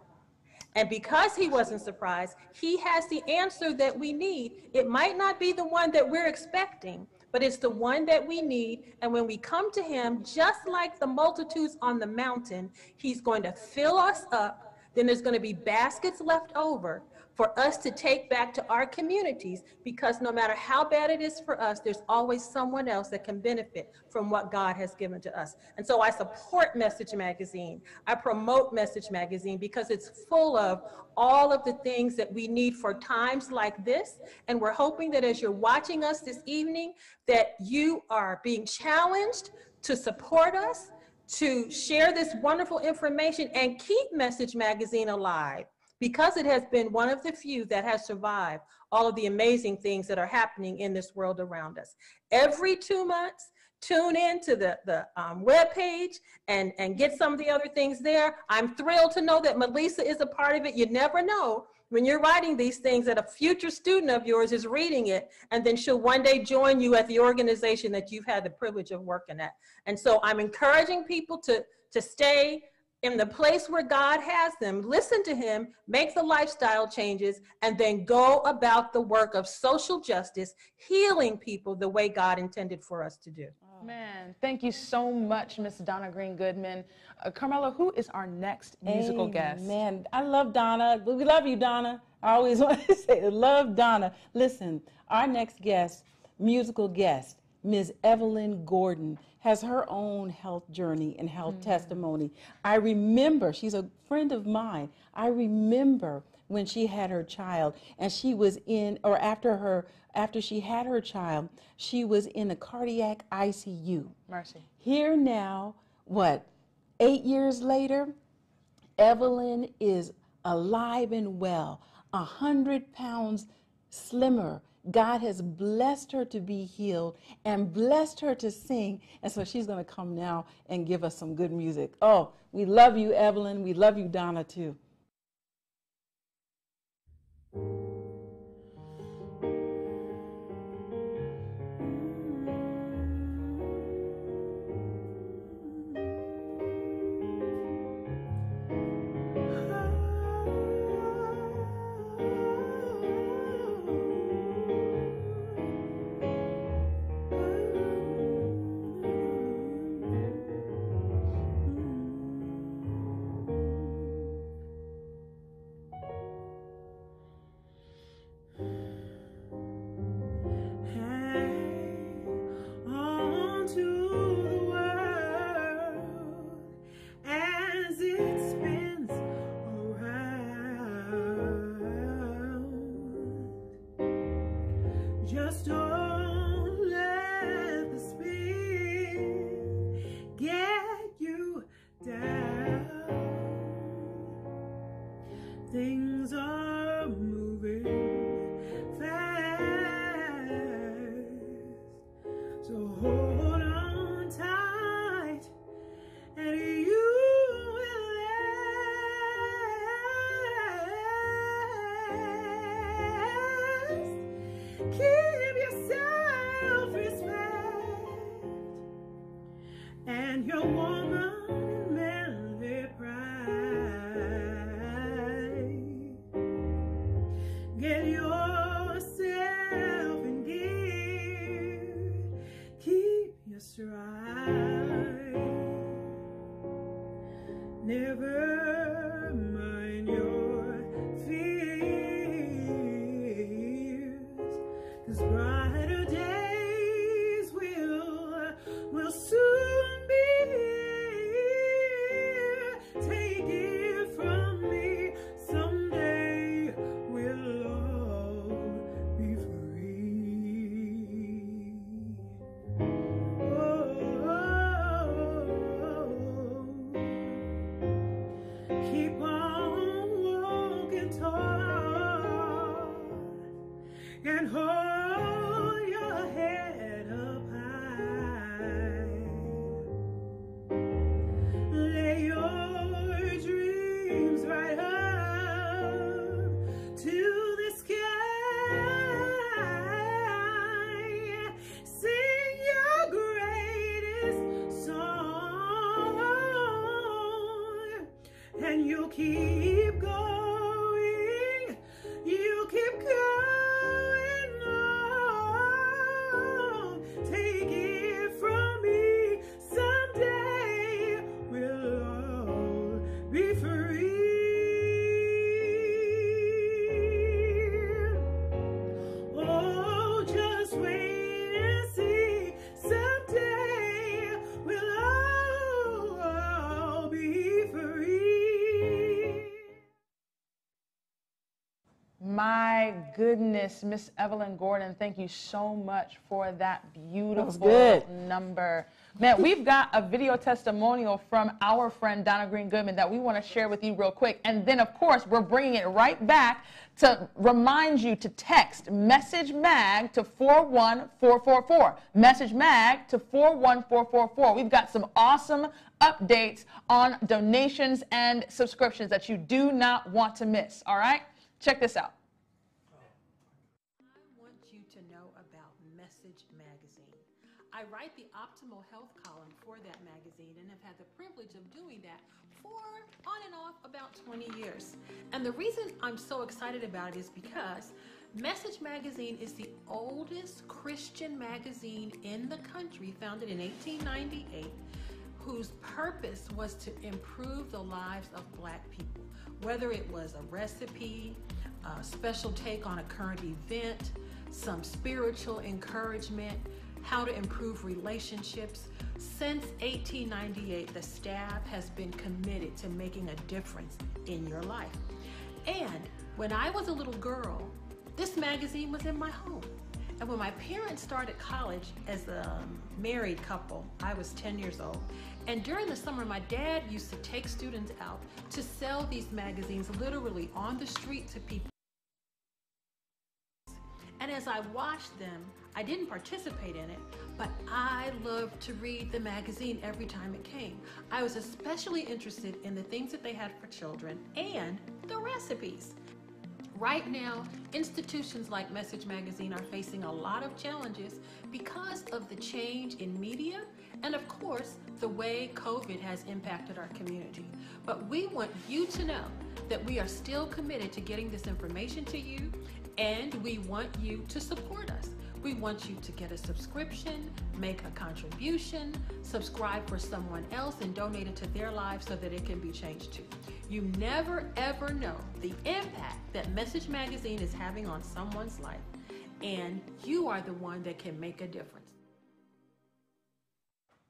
And because he wasn't surprised, he has the answer that we need. It might not be the one that we're expecting, but it's the one that we need. And when we come to him, just like the multitudes on the mountain, he's going to fill us up. Then there's going to be baskets left over for us to take back to our communities, because no matter how bad it is for us, there's always someone else that can benefit from what God has given to us. And so I support Message Magazine. I promote Message Magazine because it's full of all of the things that we need for times like this. And we're hoping that as you're watching us this evening, that you are being challenged to support us, to share this wonderful information and keep Message Magazine alive, because it has been one of the few that has survived all of the amazing things that are happening in this world around us. Every 2 months, tune in to the webpage and get some of the other things there. I'm thrilled to know that Melissa is a part of it. You never know when you're writing these things that a future student of yours is reading it, and then she'll one day join you at the organization that you've had the privilege of working at. And so I'm encouraging people to stay in the place where God has them, listen to him, make the lifestyle changes, and then go about the work of social justice, healing people the way God intended for us to do. Man, thank you so much, Miss Donna Green Goodman. Carmela, who is our next musical guest? Man, I love Donna. We love you, Donna. I always want to say, love Donna. Listen, our next guest, musical guest, Ms. Evelyn Gordon, has her own health journey and health testimony. I remember, she's a friend of mine. I remember when she had her child, and she was in, or after she had her child, she was in a cardiac ICU. Mercy. Here now, 8 years later, Evelyn is alive and well, 100 pounds slimmer. God has blessed her to be healed and blessed her to sing. And so she's going to come now and give us some good music. Oh, we love you, Evelyn. We love you, Donna, too. Just don't let the spin get you down. Things are moving fast, so hold on tight and you will last. Keep your self-respect and your woman and manly pride. Get yourself in gear. Keep your stride. Never mind your fears, 'cause brighter days will soon be here. Take it from me, someday we'll all be free. Keep on walking tall and hold your head up high. Lay your dreams right up to the sky. Sing your greatest song, and you'll keep going. You keep going on. Take it from me, someday we'll all be free. Oh, just wait and see. Someday we'll all be free. My goodness, Miss Evelyn Gordon, thank you so much for that beautiful good. number. Man, we've got a video testimonial from our friend Donna Green Goodman that we want to share with you real quick. And then, of course, we're bringing it right back to remind you to text Message Mag to 41444. Message Mag to 41444. We've got some awesome updates on donations and subscriptions that you do not want to miss. All right? Check this out. I want you to know about Message Magazine. I write the Optimal Health column for that magazine and have had the privilege of doing that for on and off about 20 years. And the reason I'm so excited about it is because Message Magazine is the oldest Christian magazine in the country, founded in 1898, whose purpose was to improve the lives of Black people. Whether it was a recipe, a special take on a current event, some spiritual encouragement, how to improve relationships. Since 1898, the staff has been committed to making a difference in your life. And when I was a little girl, this magazine was in my home. And when my parents started college as a married couple, I was 10 years old. And during the summer, my dad used to take students out to sell these magazines literally on the street to people. And as I watched them, I didn't participate in it, but I loved to read the magazine every time it came. I was especially interested in the things that they had for children and the recipes. Right now, institutions like Message Magazine are facing a lot of challenges because of the change in media and, of course, the way COVID has impacted our community. But we want you to know that we are still committed to getting this information to you, and we want you to support us. We want you to get a subscription, make a contribution, subscribe for someone else, and donate it to their lives so that it can be changed too. You never ever know the impact that Message Magazine is having on someone's life, and you are the one that can make a difference.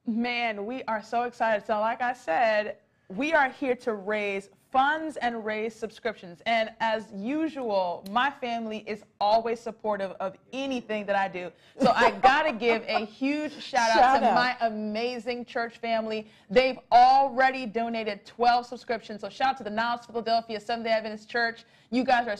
Man, we are so excited. So like I said, we are here to raise funds and raise subscriptions. And as usual, my family is always supportive of anything that I do. So I got to give a huge shout out to my amazing church family. They've already donated 12 subscriptions. So shout out to the Niles Philadelphia Seventh-day Adventist Church. You guys are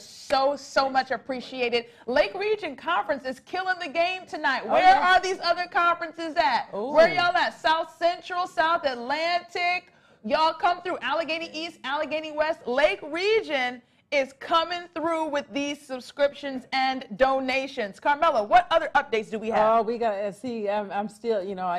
so much appreciated. Lake Region Conference is killing the game tonight. Where are these other conferences at? Ooh. Where y'all at? South Central, South Atlantic. Y'all come through Allegheny East, Allegheny West. Lake Region is coming through with these subscriptions and donations. Carmela, what other updates do we have? Oh, we got to see. I'm still, you know,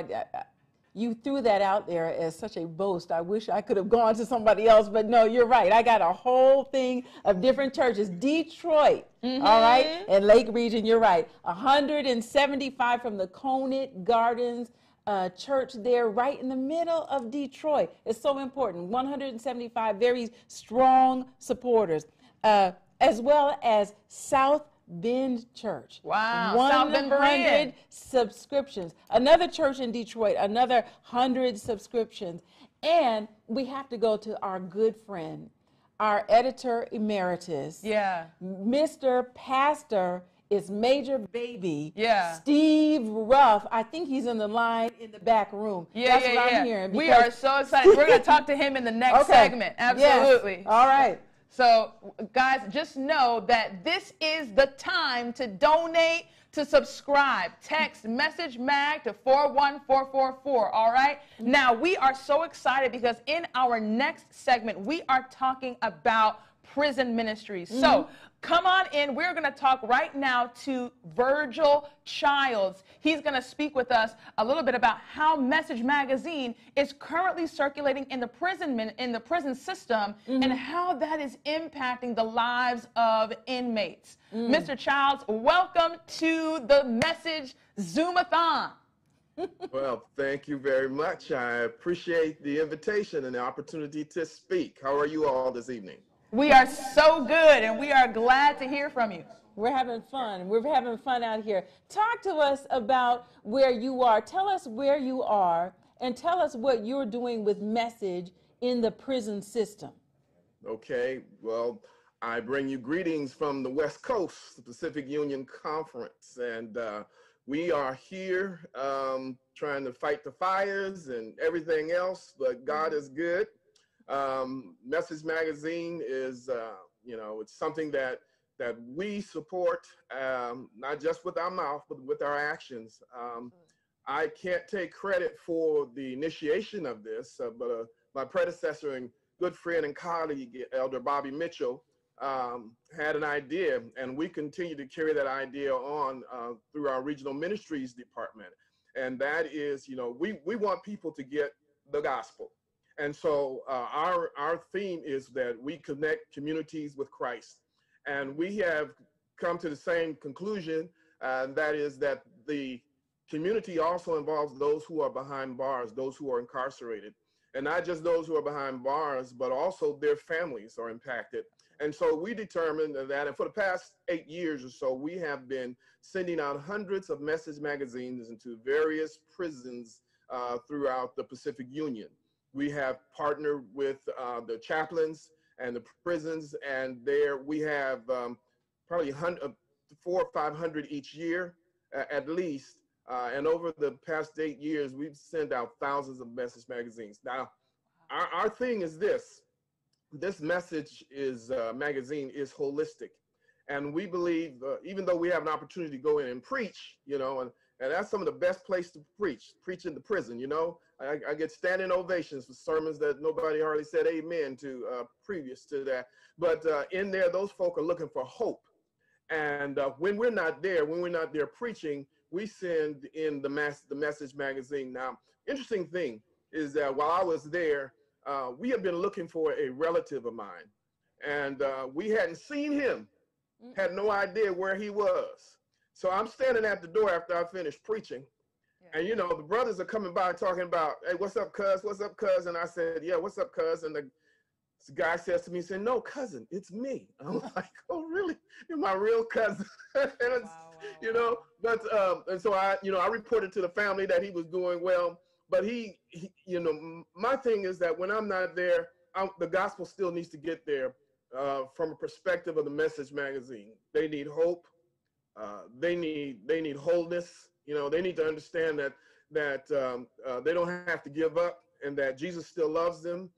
you threw that out there as such a boast. I wish I could have gone to somebody else, but no, you're right. I got a whole thing of different churches. Detroit, all right, and Lake Region, you're right. 175 from the Conant Gardens church there right in the middle of Detroit. It's so important. 175 very strong supporters, as well as South Bend Church. Wow, 100 subscriptions. Another church in Detroit, another 100 subscriptions. And we have to go to our good friend, our editor emeritus, Mr. Pastor is Major Baby, Steve Ruff. I think he's in the line in the back room. That's what I'm hearing. We are so excited. We're going to talk to him in the next segment. Absolutely. Yes. All right. So, guys, just know that this is the time to donate, to subscribe. Text Message Mag to 41444, all right? Now, we are so excited because in our next segment, we are talking about prison ministries. So, come on in. We're going to talk right now to Virgil Childs. He's going to speak with us a little bit about how Message Magazine is currently circulating in the prison system and how that is impacting the lives of inmates. Mr. Childs, welcome to the Message Zoom-A-Thon. Well, thank you very much. I appreciate the invitation and the opportunity to speak. How are you all this evening? We are so good, and we are glad to hear from you. We're having fun. We're having fun out here. Talk to us about where you are. Tell us where you are, and tell us what you're doing with Message in the prison system. Okay. Well, I bring you greetings from the West Coast, the Pacific Union Conference, and we are here trying to fight the fires and everything else, but God is good. Message Magazine is, you know, it's something that we support, not just with our mouth, but with our actions. I can't take credit for the initiation of this, but my predecessor and good friend and colleague, Elder Bobby Mitchell, had an idea, and we continue to carry that idea on through our regional ministries department. And that is, you know, we want people to get the gospel. And so our theme is that we connect communities with Christ. And we have come to the same conclusion, and that is that the community also involves those who are behind bars, those who are incarcerated. And not just those who are behind bars, but also their families are impacted. And so we determined that, and for the past 8 years or so, we have been sending out hundreds of message magazines into various prisons throughout the Pacific Union. We have partnered with the chaplains and the prisons, and there we have probably 400 or 500 each year, at least. And over the past 8 years, we've sent out thousands of message magazines. Now, our thing is this. This message is magazine is holistic, and we believe even though we have an opportunity to go in and preach, you know, and that's some of the best place to preach in the prison. You know, I get standing ovations for sermons that nobody hardly said amen to previous to that. But in there, those folk are looking for hope, and when we're not there preaching, we send in the message magazine. Now, interesting thing is that while I was there, we had been looking for a relative of mine, and we hadn't seen him, had no idea where he was. So I'm standing at the door after I finished preaching, and you know, the brothers are coming by talking about, hey, what's up, cuz? What's up, cuz? And I said, yeah, what's up, cuz? And the guy says to me, he said, no, cousin, it's me. I'm like, oh, really? You're my real cousin. And it's, you know, but, and so I reported to the family that he was doing well. But he, you know, my thing is that when I'm not there, the gospel still needs to get there from a perspective of the message magazine. They need hope. They need wholeness. You know, they need to understand that they don't have to give up, and that Jesus still loves them.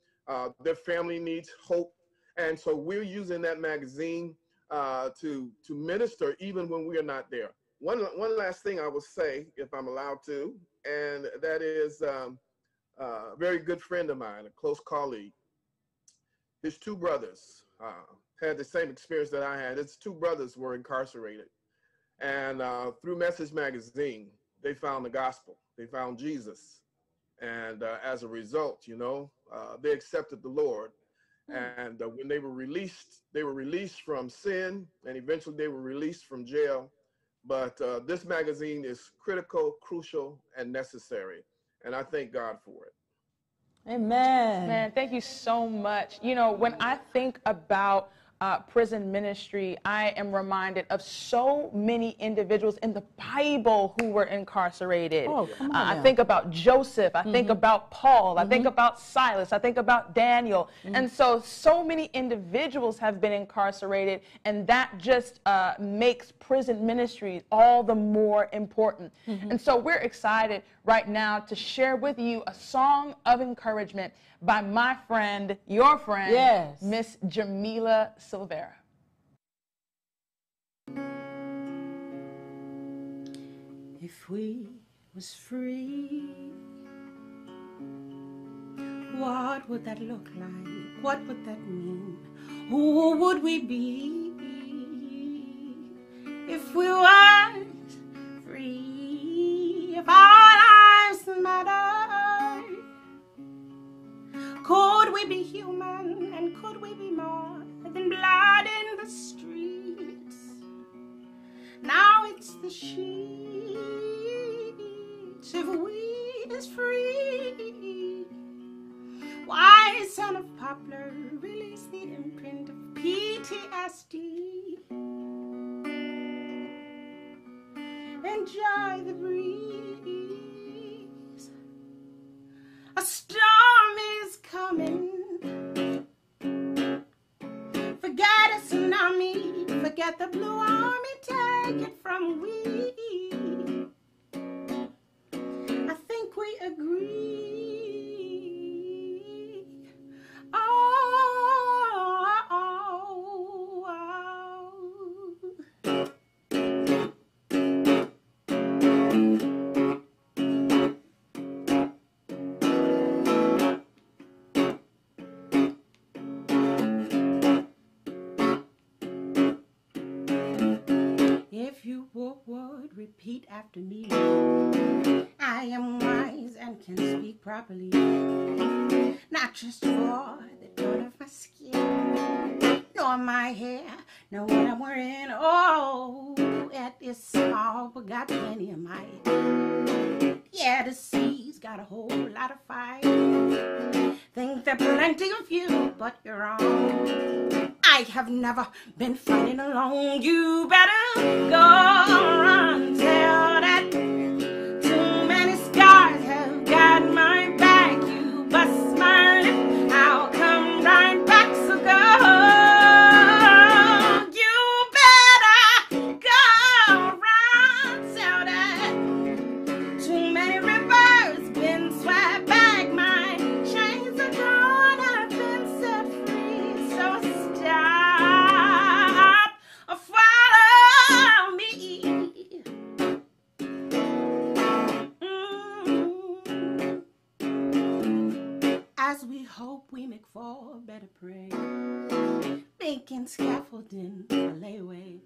Their family needs hope. And so we're using that magazine to minister even when we are not there. One last thing I will say, if I'm allowed to, and that is a very good friend of mine, a close colleague. His two brothers had the same experience that I had. His two brothers were incarcerated. And through Message Magazine, they found the gospel. They found Jesus. And as a result, you know, they accepted the Lord. And when they were released from sin, and eventually they were released from jail. But this magazine is critical, crucial, and necessary. And I thank God for it. Amen. Man, thank you so much. You know, when I think about prison ministry, I am reminded of so many individuals in the Bible who were incarcerated. Oh, come on I now. think about Joseph. I think about Paul. I think about Silas. I think about Daniel. And so many individuals have been incarcerated, and that just makes prison ministry all the more important. And so we're excited right now to share with you a song of encouragement by my friend, your friend, Yes. Miss Jamila Silvera. If we was free, what would that look like? What would that mean? Who would we be if we weren't free? If our lives mattered, could we be human, and could we be more than blood in the streets? Now it's the sheets. If we is free, why, son of poplar, release the imprint of PTSD? Enjoy the breeze. A storm is coming. Forget us at the Blue Army take it from we. I think we agree. If you would repeat after me. I am wise and can speak properly, not just for the tone of my skin, nor my hair, nor what I'm wearing. Oh, it is small, but got plenty of might. Yeah, the sea's got a whole lot of fight. Think there are plenty of you, but you're wrong. I have never been fighting alone. You better go run, tell that. Too many scars have got my back. You bust my lip, I'll come right back. So go, you better go run, tell that. Too many rivers been swept back. My chains are gone, I've been set free. So stop, follow me. As we hope we make for better prey, making scaffolding a layaway.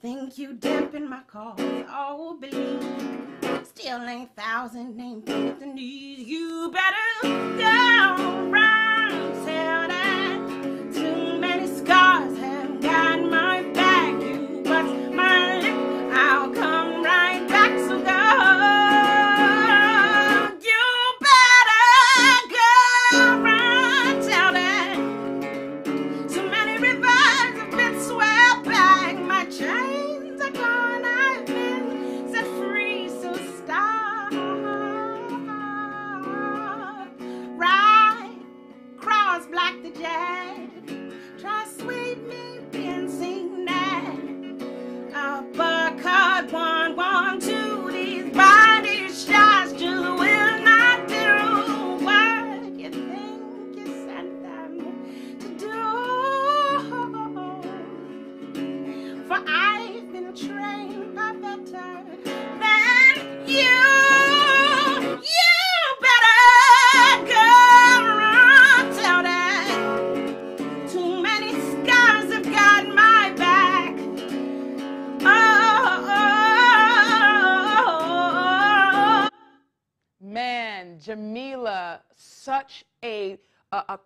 Think you dampen my cause, oh believe. Still ain't thousand names beneath the knees. You better go round, tell that. Too many scars have got my back. You bust my lip, I'll come right back. So go. Try sweet me dancing that. Uppercut 1, 1, 2. These body shots just will not do what you think you sent them to do. For I've been trained by better than you. You better go run, tell that. Man, Jamila, such a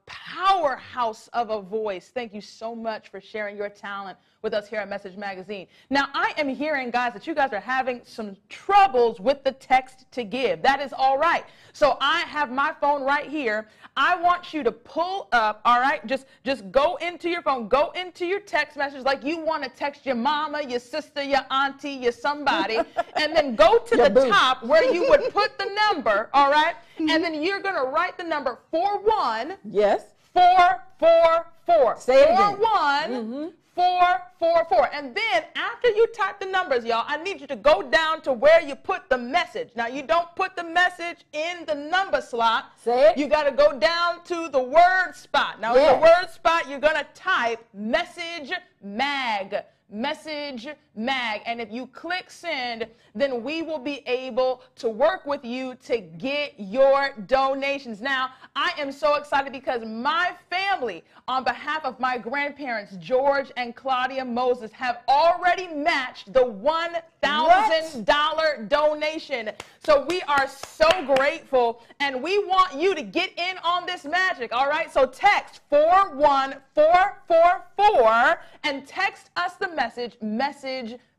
powerhouse of a voice. Thank you so much for sharing your talent with us here at Message Magazine. Now, I am hearing, guys, that you guys are having some troubles with the text to give. That is all right. So I have my phone right here. I want you to pull up, all right? Just go into your phone, go into your text message like you want to text your mama, your sister, your auntie, your somebody, and then go to the top where you would put the number, all right? And then you're going to write the number 41. Yes. 444. Say it again. 41. 444. And then after you type the numbers, y'all, I need you to go down to where you put the message. Now, you don't put the message in the number slot. Say it. You got to go down to the word spot. Now, in the word spot, you're going to type message mag. Message mag. And if you click send, then we will be able to work with you to get your donations. Now, I am so excited because my family, on behalf of my grandparents, George and Claudia Moses, have already matched the $1,000 donation. So we are so grateful, and we want you to get in on this magic, all right? So text 41444 and text us the message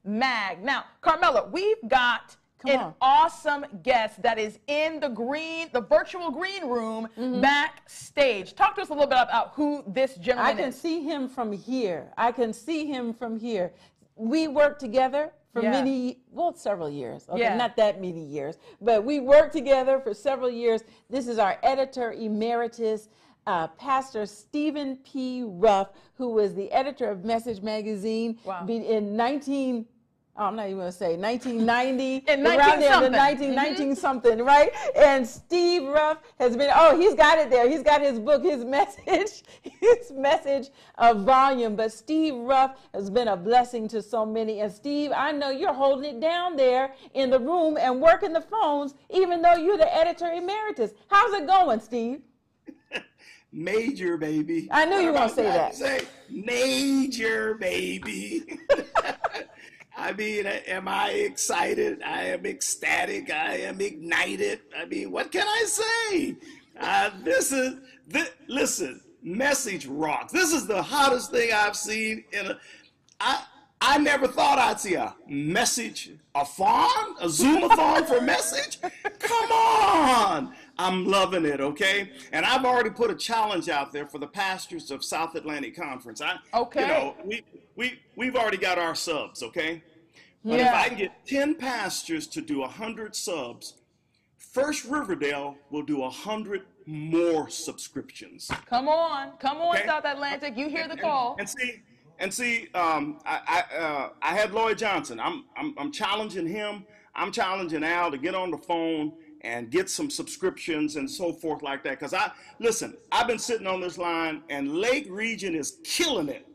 mag. Now, Carmela, we've got an awesome guest that is in the virtual green room backstage. Talk to us a little bit about who this gentleman is. I can see him from here. We worked together for several years. Okay, not that many years, but we worked together for several years. This is our editor emeritus, Pastor Stephen P. Ruff, who was the editor of Message Magazine in 1990, In around there, the 19-something. 1919 something, right? And Steve Ruff has been, he's got it there. He's got his book, his message volume. But Steve Ruff has been a blessing to so many. And Steve, I know you're holding it down there in the room and working the phones, even though you're the editor emeritus. How's it going, Steve? Major, baby. I knew you were going to say that. Say major, baby. I mean, am I excited? I am ecstatic. I am ignited. I mean, what can I say? Listen, Message rocks. This is the hottest thing I've seen I never thought I'd see a Message-a-thon, a Zoom-A-Thon for Message. Come on. I'm loving it, okay? And I've already put a challenge out there for the pastors of South Atlantic Conference. We've already got our subs, okay? But if I can get 10 pastors to do 100 subs, First Riverdale will do 100 more subscriptions. Come on, okay? South Atlantic. You hear the call. And see, I had Lloyd Johnson. I'm challenging him. I'm challenging Al to get on the phone and get some subscriptions and so forth like that. Because I've been sitting on this line, and Lake Region is killing it.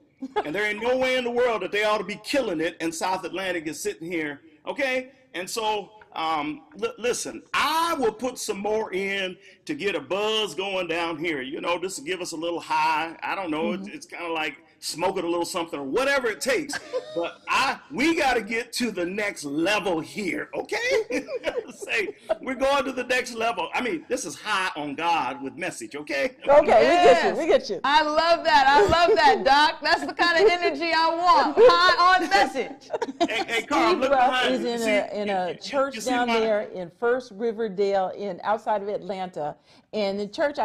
And there ain't no way in the world that they ought to be killing it, and South Atlantic is sitting here, okay? And so, listen, I will put some more in to get a buzz going down here. You know, just to give us a little high. I don't know. It's kind of like smoking a little something or whatever it takes. But we got to get to the next level here, okay? Say, we're going to the next level. I mean, this is high on God with Message, okay? Okay, we get you. I love that, Doc. That's the kind of energy I want. High on Message. Hey, Carl, Steve Ruff is in a church down there in First Riverdale outside of Atlanta. And the church,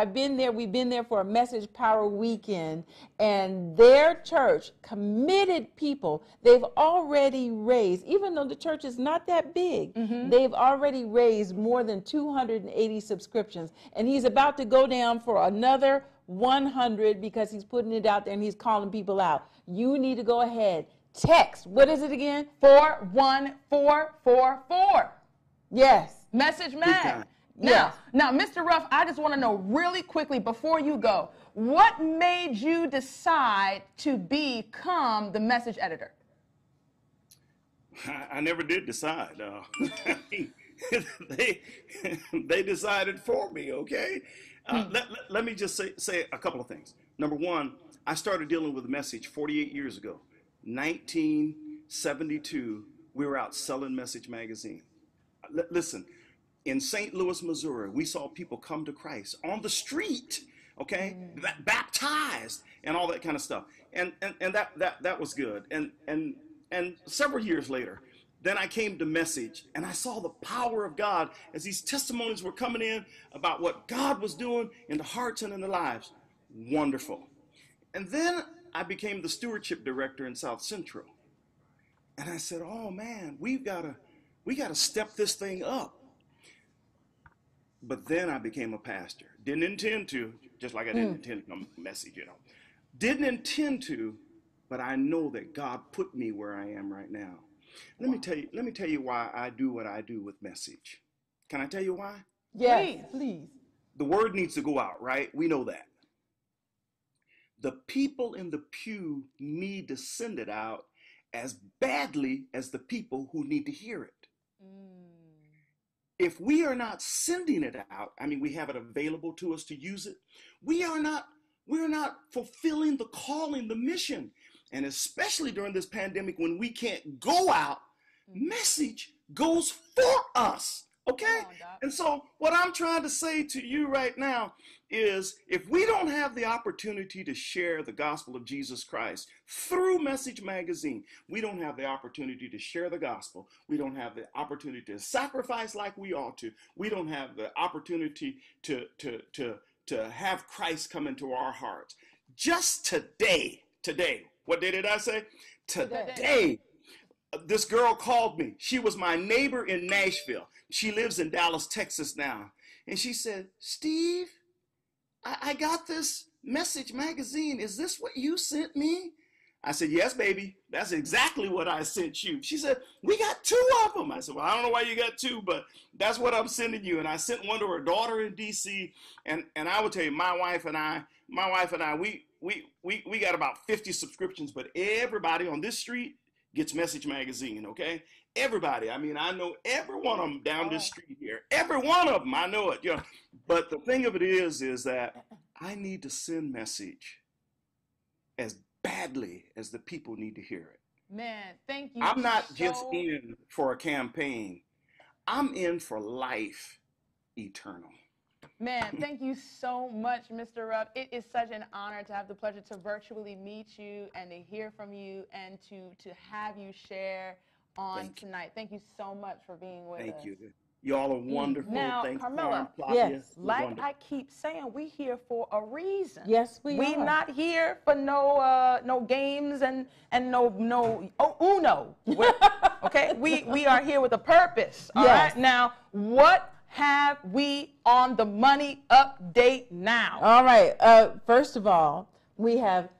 we've been there for a Message Power Weekend, and their church, committed people, they've already raised, even though the church is not that big, they've already raised more than 280 subscriptions. And he's about to go down for another 100 because he's putting it out there and he's calling people out. You need to go ahead. Text. What is it again? 41444. Yes. Message Mag. Now, Mr. Ruff, I just want to know really quickly before you go, what made you decide to become the message editor? I never did decide. They decided for me, okay? Let me just say a couple of things. Number one, I started dealing with Message 48 years ago. 1972, we were out selling Message magazine. Listen, in St. Louis, Missouri, we saw people come to Christ on the street, okay, baptized and all that kind of stuff. And that was good. And several years later, then I came to Message, and I saw the power of God as these testimonies were coming in about what God was doing in the hearts and in the lives. Wonderful. And then I became the stewardship director in South Central. And I said, oh man, we gotta step this thing up. But then I became a pastor. Didn't intend to, just like I didn't intend to become a Message, you know. Didn't intend to, but I know that God put me where I am right now. Let me tell you why I do what I do with Message. Can I tell you why? Yes, please. The word needs to go out, right? We know that. The people in the pew need to send it out as badly as the people who need to hear it. If we are not sending it out, I mean, we have it available to us to use it, we're not fulfilling the calling, the mission. And especially during this pandemic when we can't go out, Message goes for us, okay? And so what I'm trying to say to you right now is if we don't have the opportunity to share the gospel of Jesus Christ through Message Magazine, we don't have the opportunity to share the gospel. We don't have the opportunity to sacrifice like we ought to. We don't have the opportunity to have Christ come into our hearts. Just today, what day did I say? Today, this girl called me. She was my neighbor in Nashville. She lives in Dallas, Texas now. And she said, Steve, I got this Message magazine. Is this what you sent me? I said, yes, baby. That's exactly what I sent you. She said, we got 2 of them. I said, well, I don't know why you got 2, but that's what I'm sending you. And I sent one to her daughter in D.C. And I would tell you, my wife and I, we got about 50 subscriptions, but everybody on this street gets Message magazine, okay? Everybody. I mean, I know every one of them down this street here. Every one of them, I know it. You know. But the thing of it is that I need to send Message as badly as the people need to hear it. Man, thank you. I'm not just in for a campaign. I'm in for life eternal. Man, thank you so much, Mr. Rupp. It is such an honor to have the pleasure to virtually meet you and to hear from you and to have you share on tonight. Thank you so much for being with us. Thank you. Y'all are wonderful. Now, Thanks, Carmela, yes, like I keep saying, we here for a reason. Yes, we are. Not here for no games and no Uno. Okay, we are here with a purpose. All right. Now, what have we on the money update now? All right. First of all, we have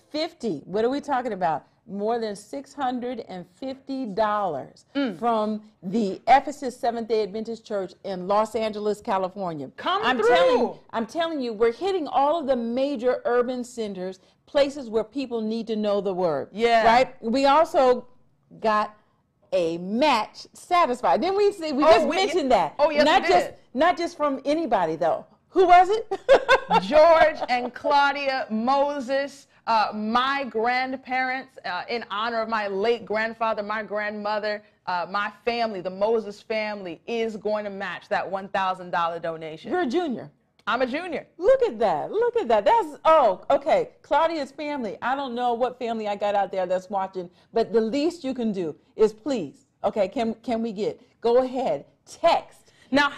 50. What are we talking about? More than $650 from the Ephesus Seventh-day Adventist Church in Los Angeles, California. I'm telling you, we're hitting all of the major urban centers, places where people need to know the word. Yeah. Right? We also got a match satisfied. Didn't we say we mentioned that? Oh, yes, we did. Not just from anybody though. Who was it? George and Claudia Moses. My grandparents, in honor of my late grandfather, my grandmother, my family, the Moses family, is going to match that $1,000 donation. You're a junior. I'm a junior. Look at that. Look at that. That's, okay. Claudia's family. I don't know what family I got out there that's watching, but the least you can do is please, okay, can we go ahead, text. Now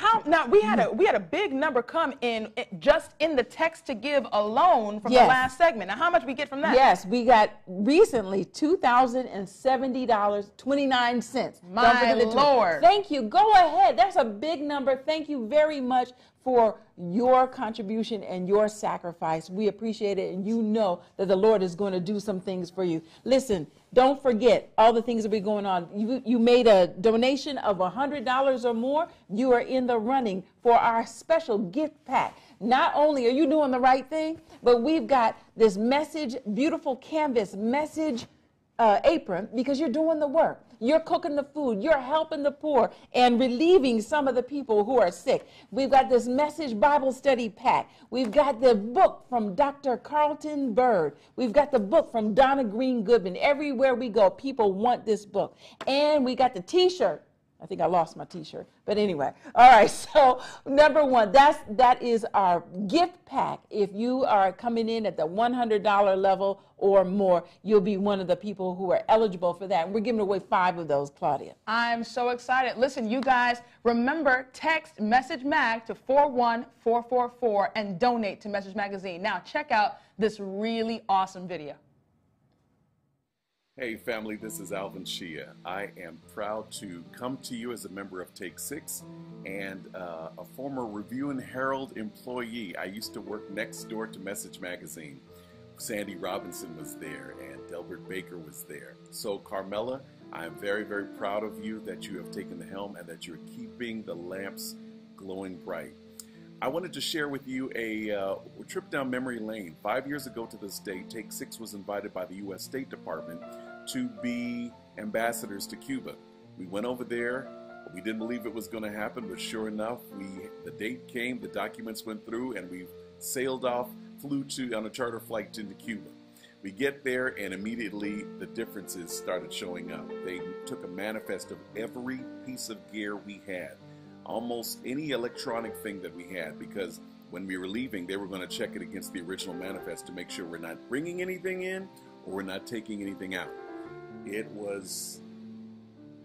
we had a big number come in just in the text to give alone from the last segment. Now how much we get from that? Yes, we got recently $2,070.29. My Lord. Thank you. Go ahead. That's a big number. Thank you very much for your contribution and your sacrifice. We appreciate it, and you know that the Lord is going to do some things for you. Listen, don't forget all the things that be going on. You made a donation of $100 or more. You are in the running for our special gift pack. Not only are you doing the right thing, but we've got this Message, beautiful canvas Message apron, because you're doing the work. You're cooking the food. You're helping the poor and relieving some of the people who are sick. We've got this Message Bible study pack. We've got the book from Dr. Carlton Bird. We've got the book from Donna Green Goodman. Everywhere we go, people want this book. And we got the T-shirt. I think I lost my T-shirt, but anyway. All right, so number one, that is our gift pack. If you are coming in at the $100 level or more, you'll be one of the people who are eligible for that. And we're giving away 5 of those, Claudia. I'm so excited. Listen, you guys, remember, text Message Mag to 41444 and donate to Message Magazine. Now, check out this really awesome video. Hey family, this is Alvin Shia. I am proud to come to you as a member of Take 6 and a former Review and Herald employee. I used to work next door to Message Magazine. Sandy Robinson was there and Delbert Baker was there. So Carmela, I am very, very proud of you that you have taken the helm and that you're keeping the lamps glowing bright. I wanted to share with you a trip down memory lane. 5 years ago to this day, Take 6 was invited by the U.S. State Department to be ambassadors to Cuba. We went over there. We didn't believe it was going to happen, but sure enough, the date came, the documents went through, and we sailed off, flew on a charter flight into Cuba. We get there, and immediately the differences started showing up. They took a manifest of every piece of gear we had. Almost any electronic thing that we had, because when we were leaving, they were going to check it against the original manifest to make sure we're not bringing anything in or we're not taking anything out. It was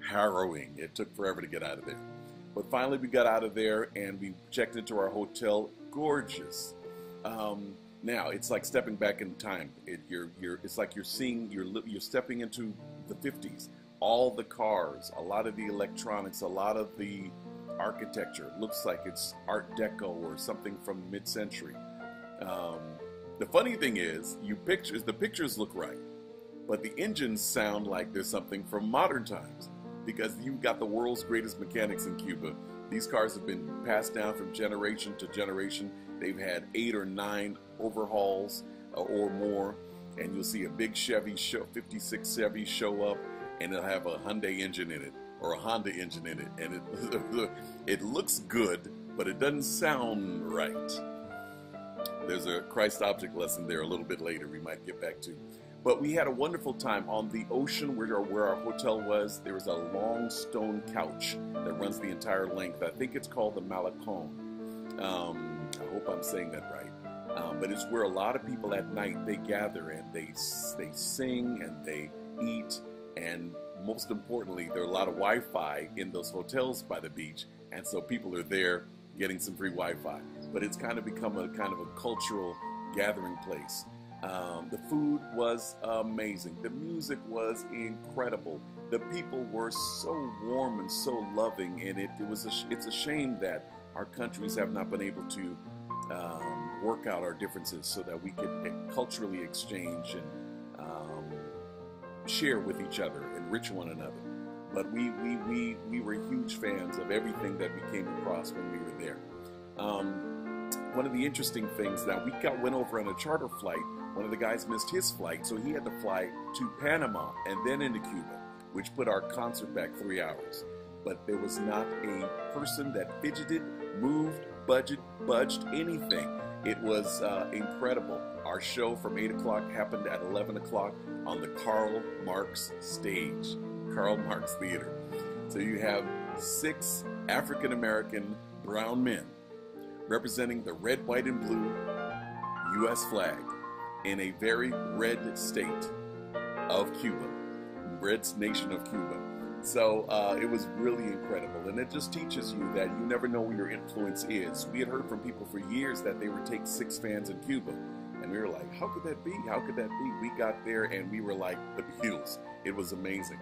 harrowing. It took forever to get out of there. But finally we got out of there and we checked into our hotel. Gorgeous. Now it's like stepping back in time. It's like you're stepping into the 50s. All the cars, a lot of the electronics, a lot of the architecture looks like it's Art Deco or something from mid-century. The funny thing is, the pictures look right, but the engines sound like there's something from modern times, because you've got the world's greatest mechanics in Cuba. These cars have been passed down from generation to generation. They've had 8 or 9 overhauls or more, and you'll see a big Chevy 56 Chevy show up, and it'll have a Hyundai engine in it or a Honda engine in it, and it looks good, but it doesn't sound right. There's a Christ object lesson there a little bit later we might get back to. But we had a wonderful time on the ocean where our hotel was. There was a long stone couch that runs the entire length. I think it's called the Malecon. I hope I'm saying that right. But it's where a lot of people at night, they gather and they sing and they eat. And most importantly, there are a lot of Wi-Fi in those hotels by the beach. And so people are there getting some free Wi-Fi. But it's kind of become a kind of a cultural gathering place. The food was amazing. The music was incredible. The people were so warm and so loving, and it's a shame that our countries have not been able to work out our differences so that we could culturally exchange and share with each other, enrich one another. But we were huge fans of everything that we came across when we were there. One of the interesting things that we went over on a charter flight. One of the guys missed his flight, so he had to fly to Panama and then into Cuba, which put our concert back 3 hours. But there was not a person that fidgeted, moved, budged anything. It was incredible. Our show from 8 o'clock happened at 11 o'clock on the Karl Marx stage, Karl Marx Theater. So you have 6 African-American brown men representing the red, white, and blue U.S. flag in a very red state of Cuba, red nation of Cuba. So it was really incredible, and it just teaches you that you never know where your influence is. We had heard from people for years that they were Take 6 fans in Cuba, and we were like, how could that be? How could that be? We got there and we were like the Beatles. It was amazing.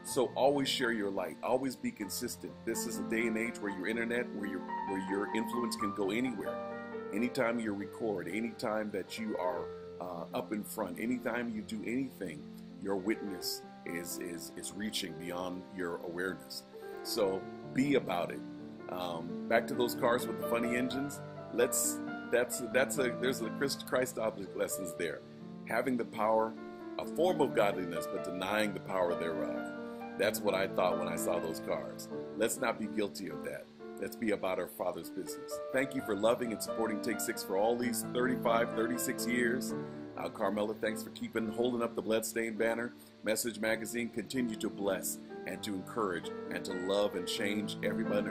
So always share your light. Always be consistent. This is a day and age where your internet, where your influence can go anywhere. Anytime you record, anytime that you are up in front, anytime you do anything, your witness is reaching beyond your awareness. So be about it. Back to those cars with the funny engines. There's a Christ object lessons there. Having the power, a form of godliness, but denying the power thereof. That's what I thought when I saw those cars. Let's not be guilty of that. Let's be about our Father's business. Thank you for loving and supporting Take 6 for all these 35, 36 years. Carmela, thanks for holding up the bloodstained banner. Message Magazine, continue to bless and to encourage and to love and change everyone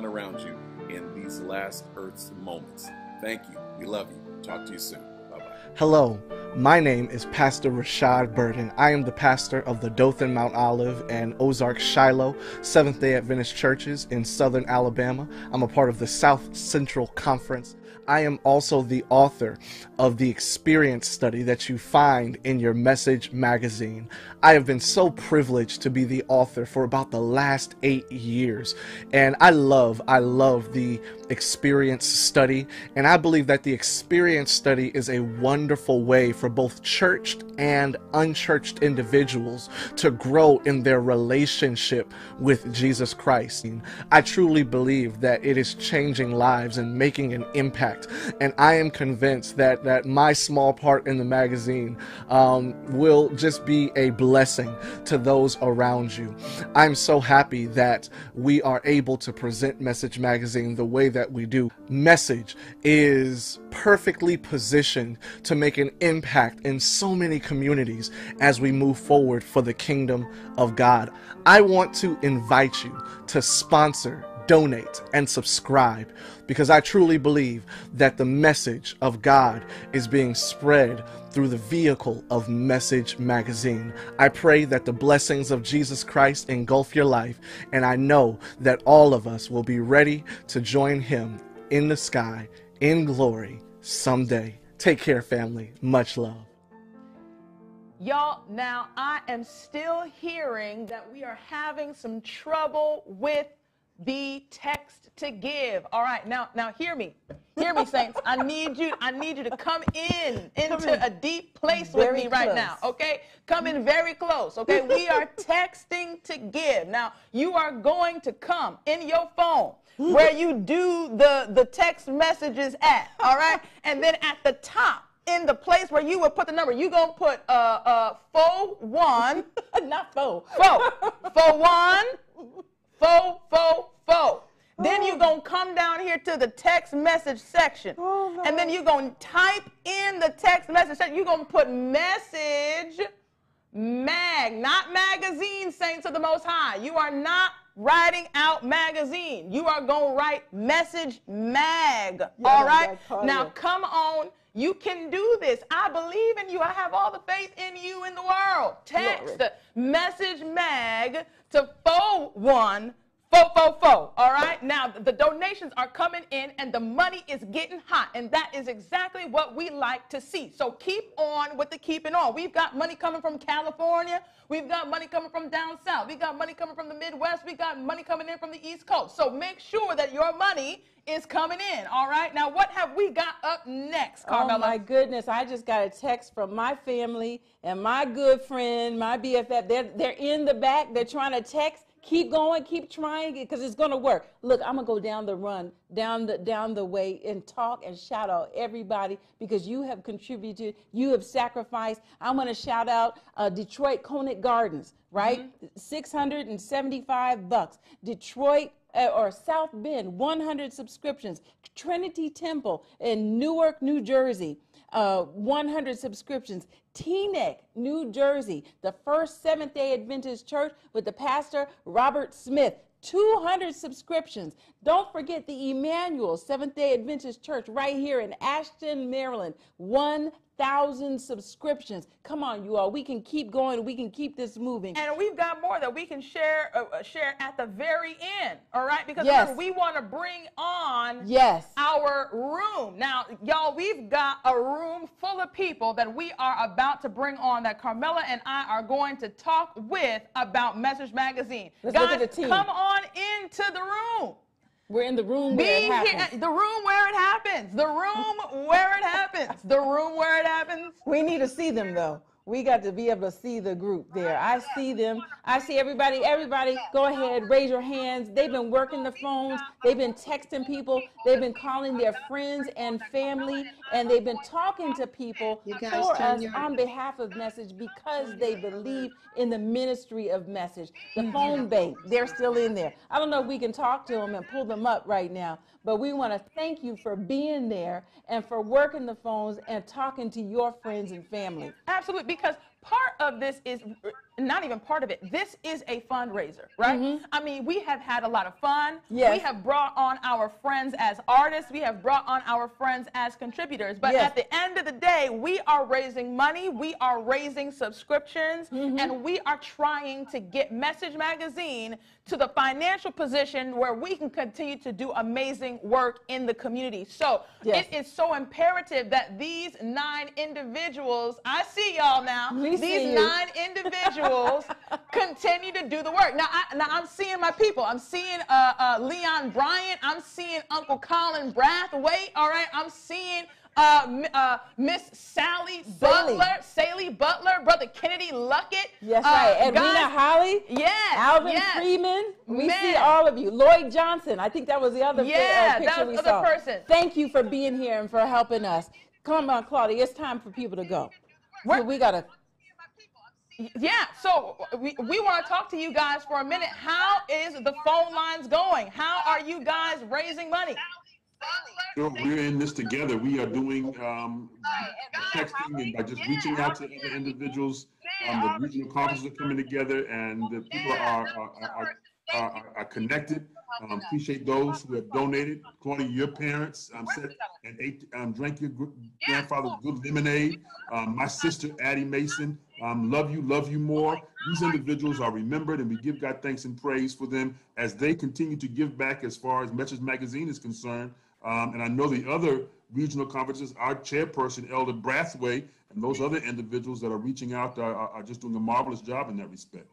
around you in these last Earth's moments. Thank you. We love you. Talk to you soon. Bye-bye. Hello, my name is Pastor Rashad Burton. I am the pastor of the Dothan, Mount Olive, and Ozark Shiloh Seventh-day Adventist churches in southern Alabama. I'm a part of the South Central Conference. I am also the author of the experience study that you find in your Message magazine. I have been so privileged to be the author for about the last 8 years, and I love the experience study, and I believe that the experience study is a wonderful way for both churched and unchurched individuals to grow in their relationship with Jesus Christ. I truly believe that it is changing lives and making an impact, and I am convinced that my small part in the magazine will just be a blessing to those around you. I'm so happy that we are able to present Message Magazine the way that we do. Message is perfectly positioned to make an impact in so many communities as we move forward for the kingdom of God. I want to invite you to sponsor, donate, and subscribe, because I truly believe that the message of God is being spread through the vehicle of Message Magazine. I pray that the blessings of Jesus Christ engulf your life, and I know that all of us will be ready to join him in the sky, in glory, someday. Take care, family. Much love. Y'all, now I am still hearing that we are having some trouble with the text to give. All right, now hear me. Hear me, saints. I need you to come into a deep place with me right now, okay? Come in very close, okay? We are texting to give. Now, you are going to come in your phone where you do the text messages at, all right? And then at the top, in the place where you would put the number, you gonna put 41, not 4, 41, 4. Then you're going to come down here to the text message section. And then you're going to type in the text message section. You're going to put message mag, not magazine, saints of the Most High. You are not writing out magazine. You are going to write message mag. All right? Now come on. You can do this. I believe in you. I have all the faith in you in the world. Text message mag to 41444. All right? Now, the donations are coming in, and the money is getting hot, and that is exactly what we like to see. So keep on with the keeping on. We've got money coming from California. We've got money coming from down south. We've got money coming from the Midwest. We've got money coming in from the East Coast. So make sure that your money is coming in, all right? Now, what have we got up next, Carmela? Oh, my goodness. I just got a text from my family and my good friend, my BFF. They're in the back. They're trying to text. Keep going, keep trying, because it's going to work. Look, I'm going to go down the run, down the way, and talk and shout out everybody, because you have contributed, you have sacrificed. I'm going to shout out Detroit Conant Gardens, right? $675. Detroit or South Bend, 100 subscriptions. Trinity Temple in Newark, New Jersey, 100 subscriptions. Teaneck, New Jersey, the First Seventh-day Adventist Church with the pastor Robert Smith, 200 subscriptions. Don't forget the Emmanuel Seventh-day Adventist Church right here in Ashton, Maryland, 1,000 subscriptions. Come on, you all. We can keep going. We can keep this moving. And we've got more that we can share at the very end, all right? Because remember, we want to bring on our room. Now, y'all, we've got a room full of people that we are about to bring on, that Carmela and I are going to talk with about Message Magazine. Let's look at the team. Come on into the room. We're in the room where it happens. The room where it happens. The room where it happens. The room where it happens. We need to see them, though. We got to be able to see the group there. I see them. I see everybody. Everybody, go ahead, raise your hands. They've been working the phones. They've been texting people. They've been calling their friends and family, and they've been talking to people for us on behalf of Message, because they believe in the ministry of Message. The phone bank, they're still in there. I don't know if we can talk to them and pull them up right now, but we want to thank you for being there and for working the phones and talking to your friends and family. Absolutely, because part of this is not even part of it. This is a fundraiser, right? I mean, we have had a lot of fun. We have brought on our friends as artists. We have brought on our friends as contributors. But at the end of the day, we are raising money. We are raising subscriptions. And we are trying to get Message Magazine to the financial position where we can continue to do amazing work in the community. So it is so imperative that these 9 individuals, I see y'all now, these 9 individuals continue to do the work. Now I'm seeing my people. I'm seeing Leon Bryant. I'm seeing Uncle Colin Brathwaite. All right. I'm seeing Miss Sally Butler, Brother Kennedy Luckett. Yes, right. Edwina Holly. Alvin Freeman. We see all of you. Lloyd Johnson. I think that was the other picture that was we saw. person. Thank you for being here and for helping us. Come on, Claudia. It's time for people to go. So we got to... Yeah, so we want to talk to you guys for a minute. How is the phone lines going? How are you guys raising money? Sure, we're in this together. We are doing texting and by just reaching out to other individuals. The regional conferences are coming together, and the people are connected. Appreciate those who have donated. Claudia, your parents and drank your grandfather's good lemonade. My sister, Addie Mason, love you more. These individuals are remembered, and we give God thanks and praise for them as they continue to give back as far as Message Magazine is concerned. And I know the other regional conferences, our chairperson, Elder Brathwaite, and those other individuals that are reaching out are just doing a marvelous job in that respect.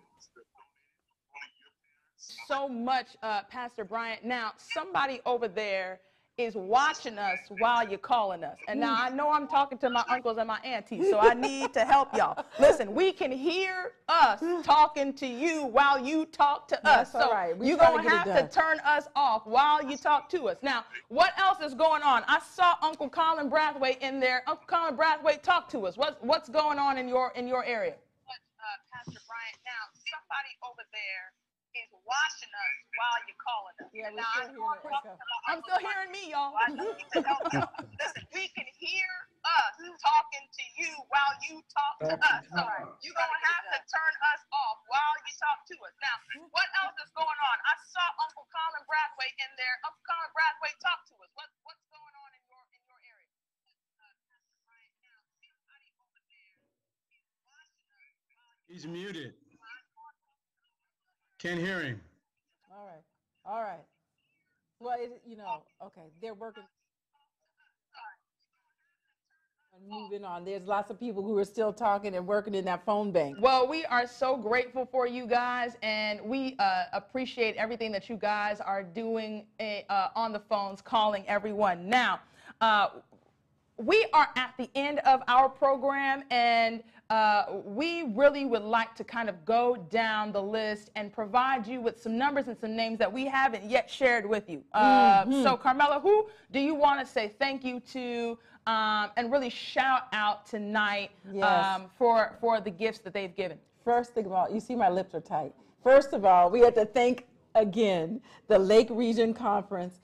So much, Pastor Bryant. Now, somebody over there is watching us while you're calling us. And now I know I'm talking to my uncles and my aunties, so I need to help y'all. Listen, we can hear us talking to you while you talk to us. That's So all right. you're going to have to turn us off while you talk to us. Now, what else is going on? I saw Uncle Colin Brathwaite in there. Uncle Colin Brathwaite, talk to us. What's going on in your area? Pastor Bryant, now somebody over there is watching us while you're calling us. Yeah, I'm still hearing me, y'all. Listen, we can hear us talking to you while you talk to us. So you're going to have to turn us off while you talk to us. Now, what else is going on? I saw Uncle Colin Brathwaite in there. Uncle Colin Brathwaite, talk to us. What's going on in your area? He's muted. Can't hear him. All right. All right. Well, okay, they're working on moving on. There's lots of people who are still talking and working in that phone bank. Well, we are so grateful for you guys, and we appreciate everything that you guys are doing on the phones, calling everyone. Now, we are at the end of our program, and we really would like to kind of go down the list and provide you with some numbers and some names that we haven't yet shared with you. So, Carmela, who do you want to say thank you to and really shout out tonight for the gifts that they've given? First of all, you see my lips are tight. First of all, we have to thank again the Lake Region Conference,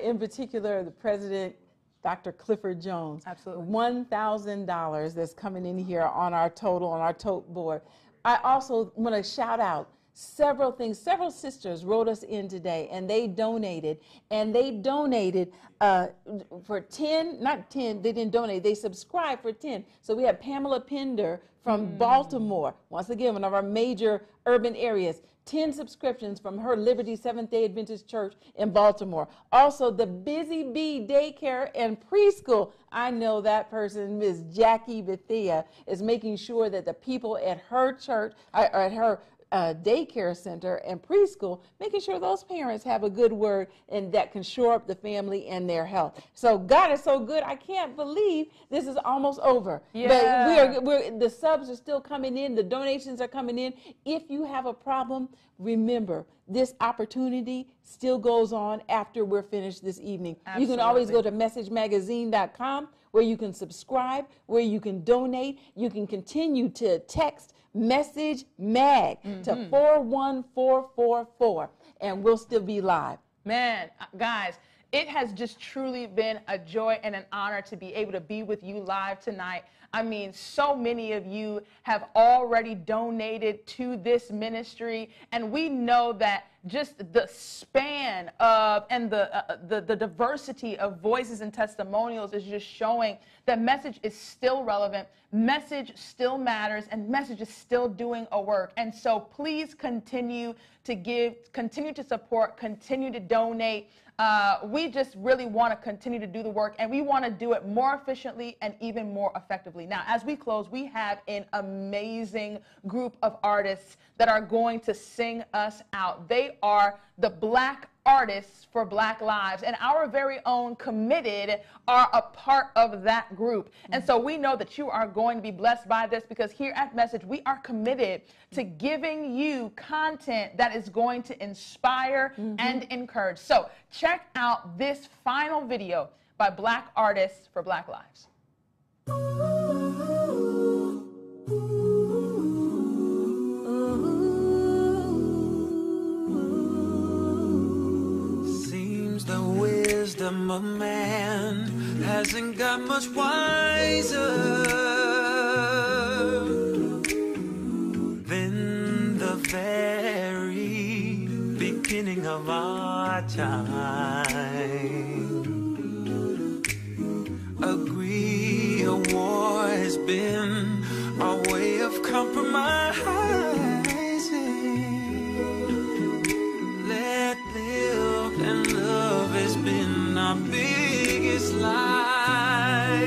in particular the president, Dr. Clifford Jones. Absolutely. $1,000 that's coming in here on our tote board. I also want to shout out several things. Several sisters wrote us in today, and they donated. For 10, not 10, they didn't donate, they subscribed for 10. So we have Pamela Pender from Baltimore, once again, one of our major urban areas. 10 subscriptions from her Liberty Seventh-day Adventist Church in Baltimore. Also, the Busy Bee Daycare and Preschool. I know that person, Ms. Jackie Bethea, is making sure that the people at her church, at her daycare center and preschool, making sure those parents have a good word and that can shore up the family and their health. So God is so good. I can't believe this is almost over. Yeah. But the subs are still coming in. The donations are coming in. If you have a problem, remember, this opportunity still goes on after we're finished this evening. Absolutely. You can always go to messagemagazine.com where you can subscribe, where you can donate. You can continue to text Message Mag to 41444, and we'll still be live. Man, guys, it has just truly been a joy and an honor to be able to be with you live tonight. I mean, so many of you have already donated to this ministry, and we know that just the span of and the diversity of voices and testimonials is just showing that message is still relevant, message still matters, and message is still doing a work. And so please continue to give, continue to support, continue to donate. We just really want to continue to do the work, and we want to do it more efficiently and even more effectively. Now, as we close, we have an amazing group of artists that are going to sing us out. They are the Black Artists for Black Lives, and our very own Committed are a part of that group. And so we know that you are going to be blessed by this, because here at Message, we are committed to giving you content that is going to inspire and encourage. So check out this final video by Black Artists for Black Lives. The wisdom of man hasn't got much wiser than the very beginning of our time. Agree, a war has been our way of compromising. Let live and love has been our biggest lie.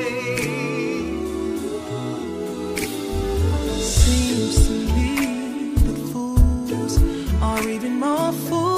Seems to me that fools are even more foolish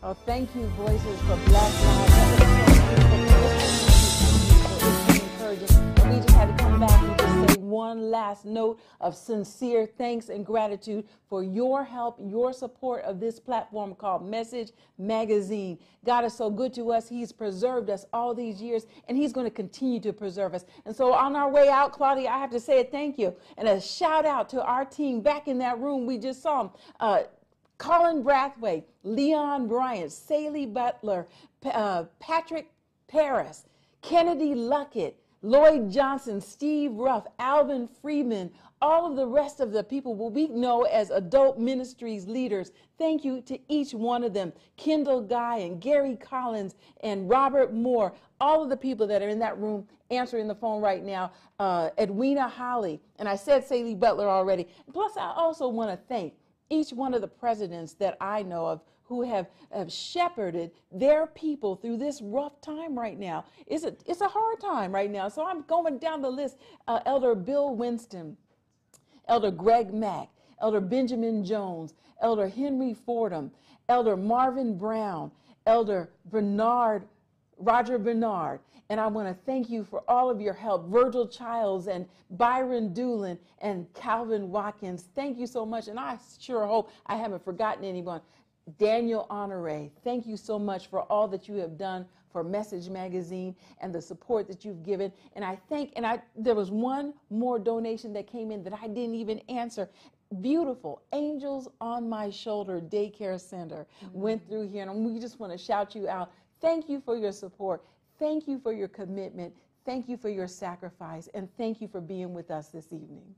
Oh, thank you, Voices for Black Lives. That was so beautiful. It's encouraging. And we just had to come back and just say one last note of sincere thanks and gratitude for your help, your support of this platform called Message Magazine. God is so good to us. He's preserved us all these years, and he's going to continue to preserve us. And so on our way out, Claudia, I have to say a thank you and a shout out to our team back in that room. We just saw them. Colin Brathwaite, Leon Bryant, Saley Butler, Patrick Paris, Kennedy Luckett, Lloyd Johnson, Steve Ruff, Alvin Freeman, all of the rest of the people we know as adult ministries leaders. Thank you to each one of them. Kendall Guy and Gary Collins and Robert Moore, all of the people that are in that room answering the phone right now, Edwina Holly, and I said Saley Butler already. Plus, I also want to thank each one of the presidents that I know of who have shepherded their people through this rough time right now. It's a hard time right now. So I'm going down the list. Elder Bill Winston, Elder Greg Mack, Elder Benjamin Jones, Elder Henry Fordham, Elder Marvin Brown, Elder Roger Bernard. And I want to thank you for all of your help. Virgil Childs and Byron Doolin and Calvin Watkins. Thank you so much. And I sure hope I haven't forgotten anyone. Daniel Honore, thank you so much for all that you have done for Message Magazine and the support that you've given. And there was one more donation that came in that I didn't even answer. Beautiful Angels on My Shoulder Daycare Center went through here, and we just want to shout you out. Thank you for your support. Thank you for your commitment. Thank you for your sacrifice. And thank you for being with us this evening.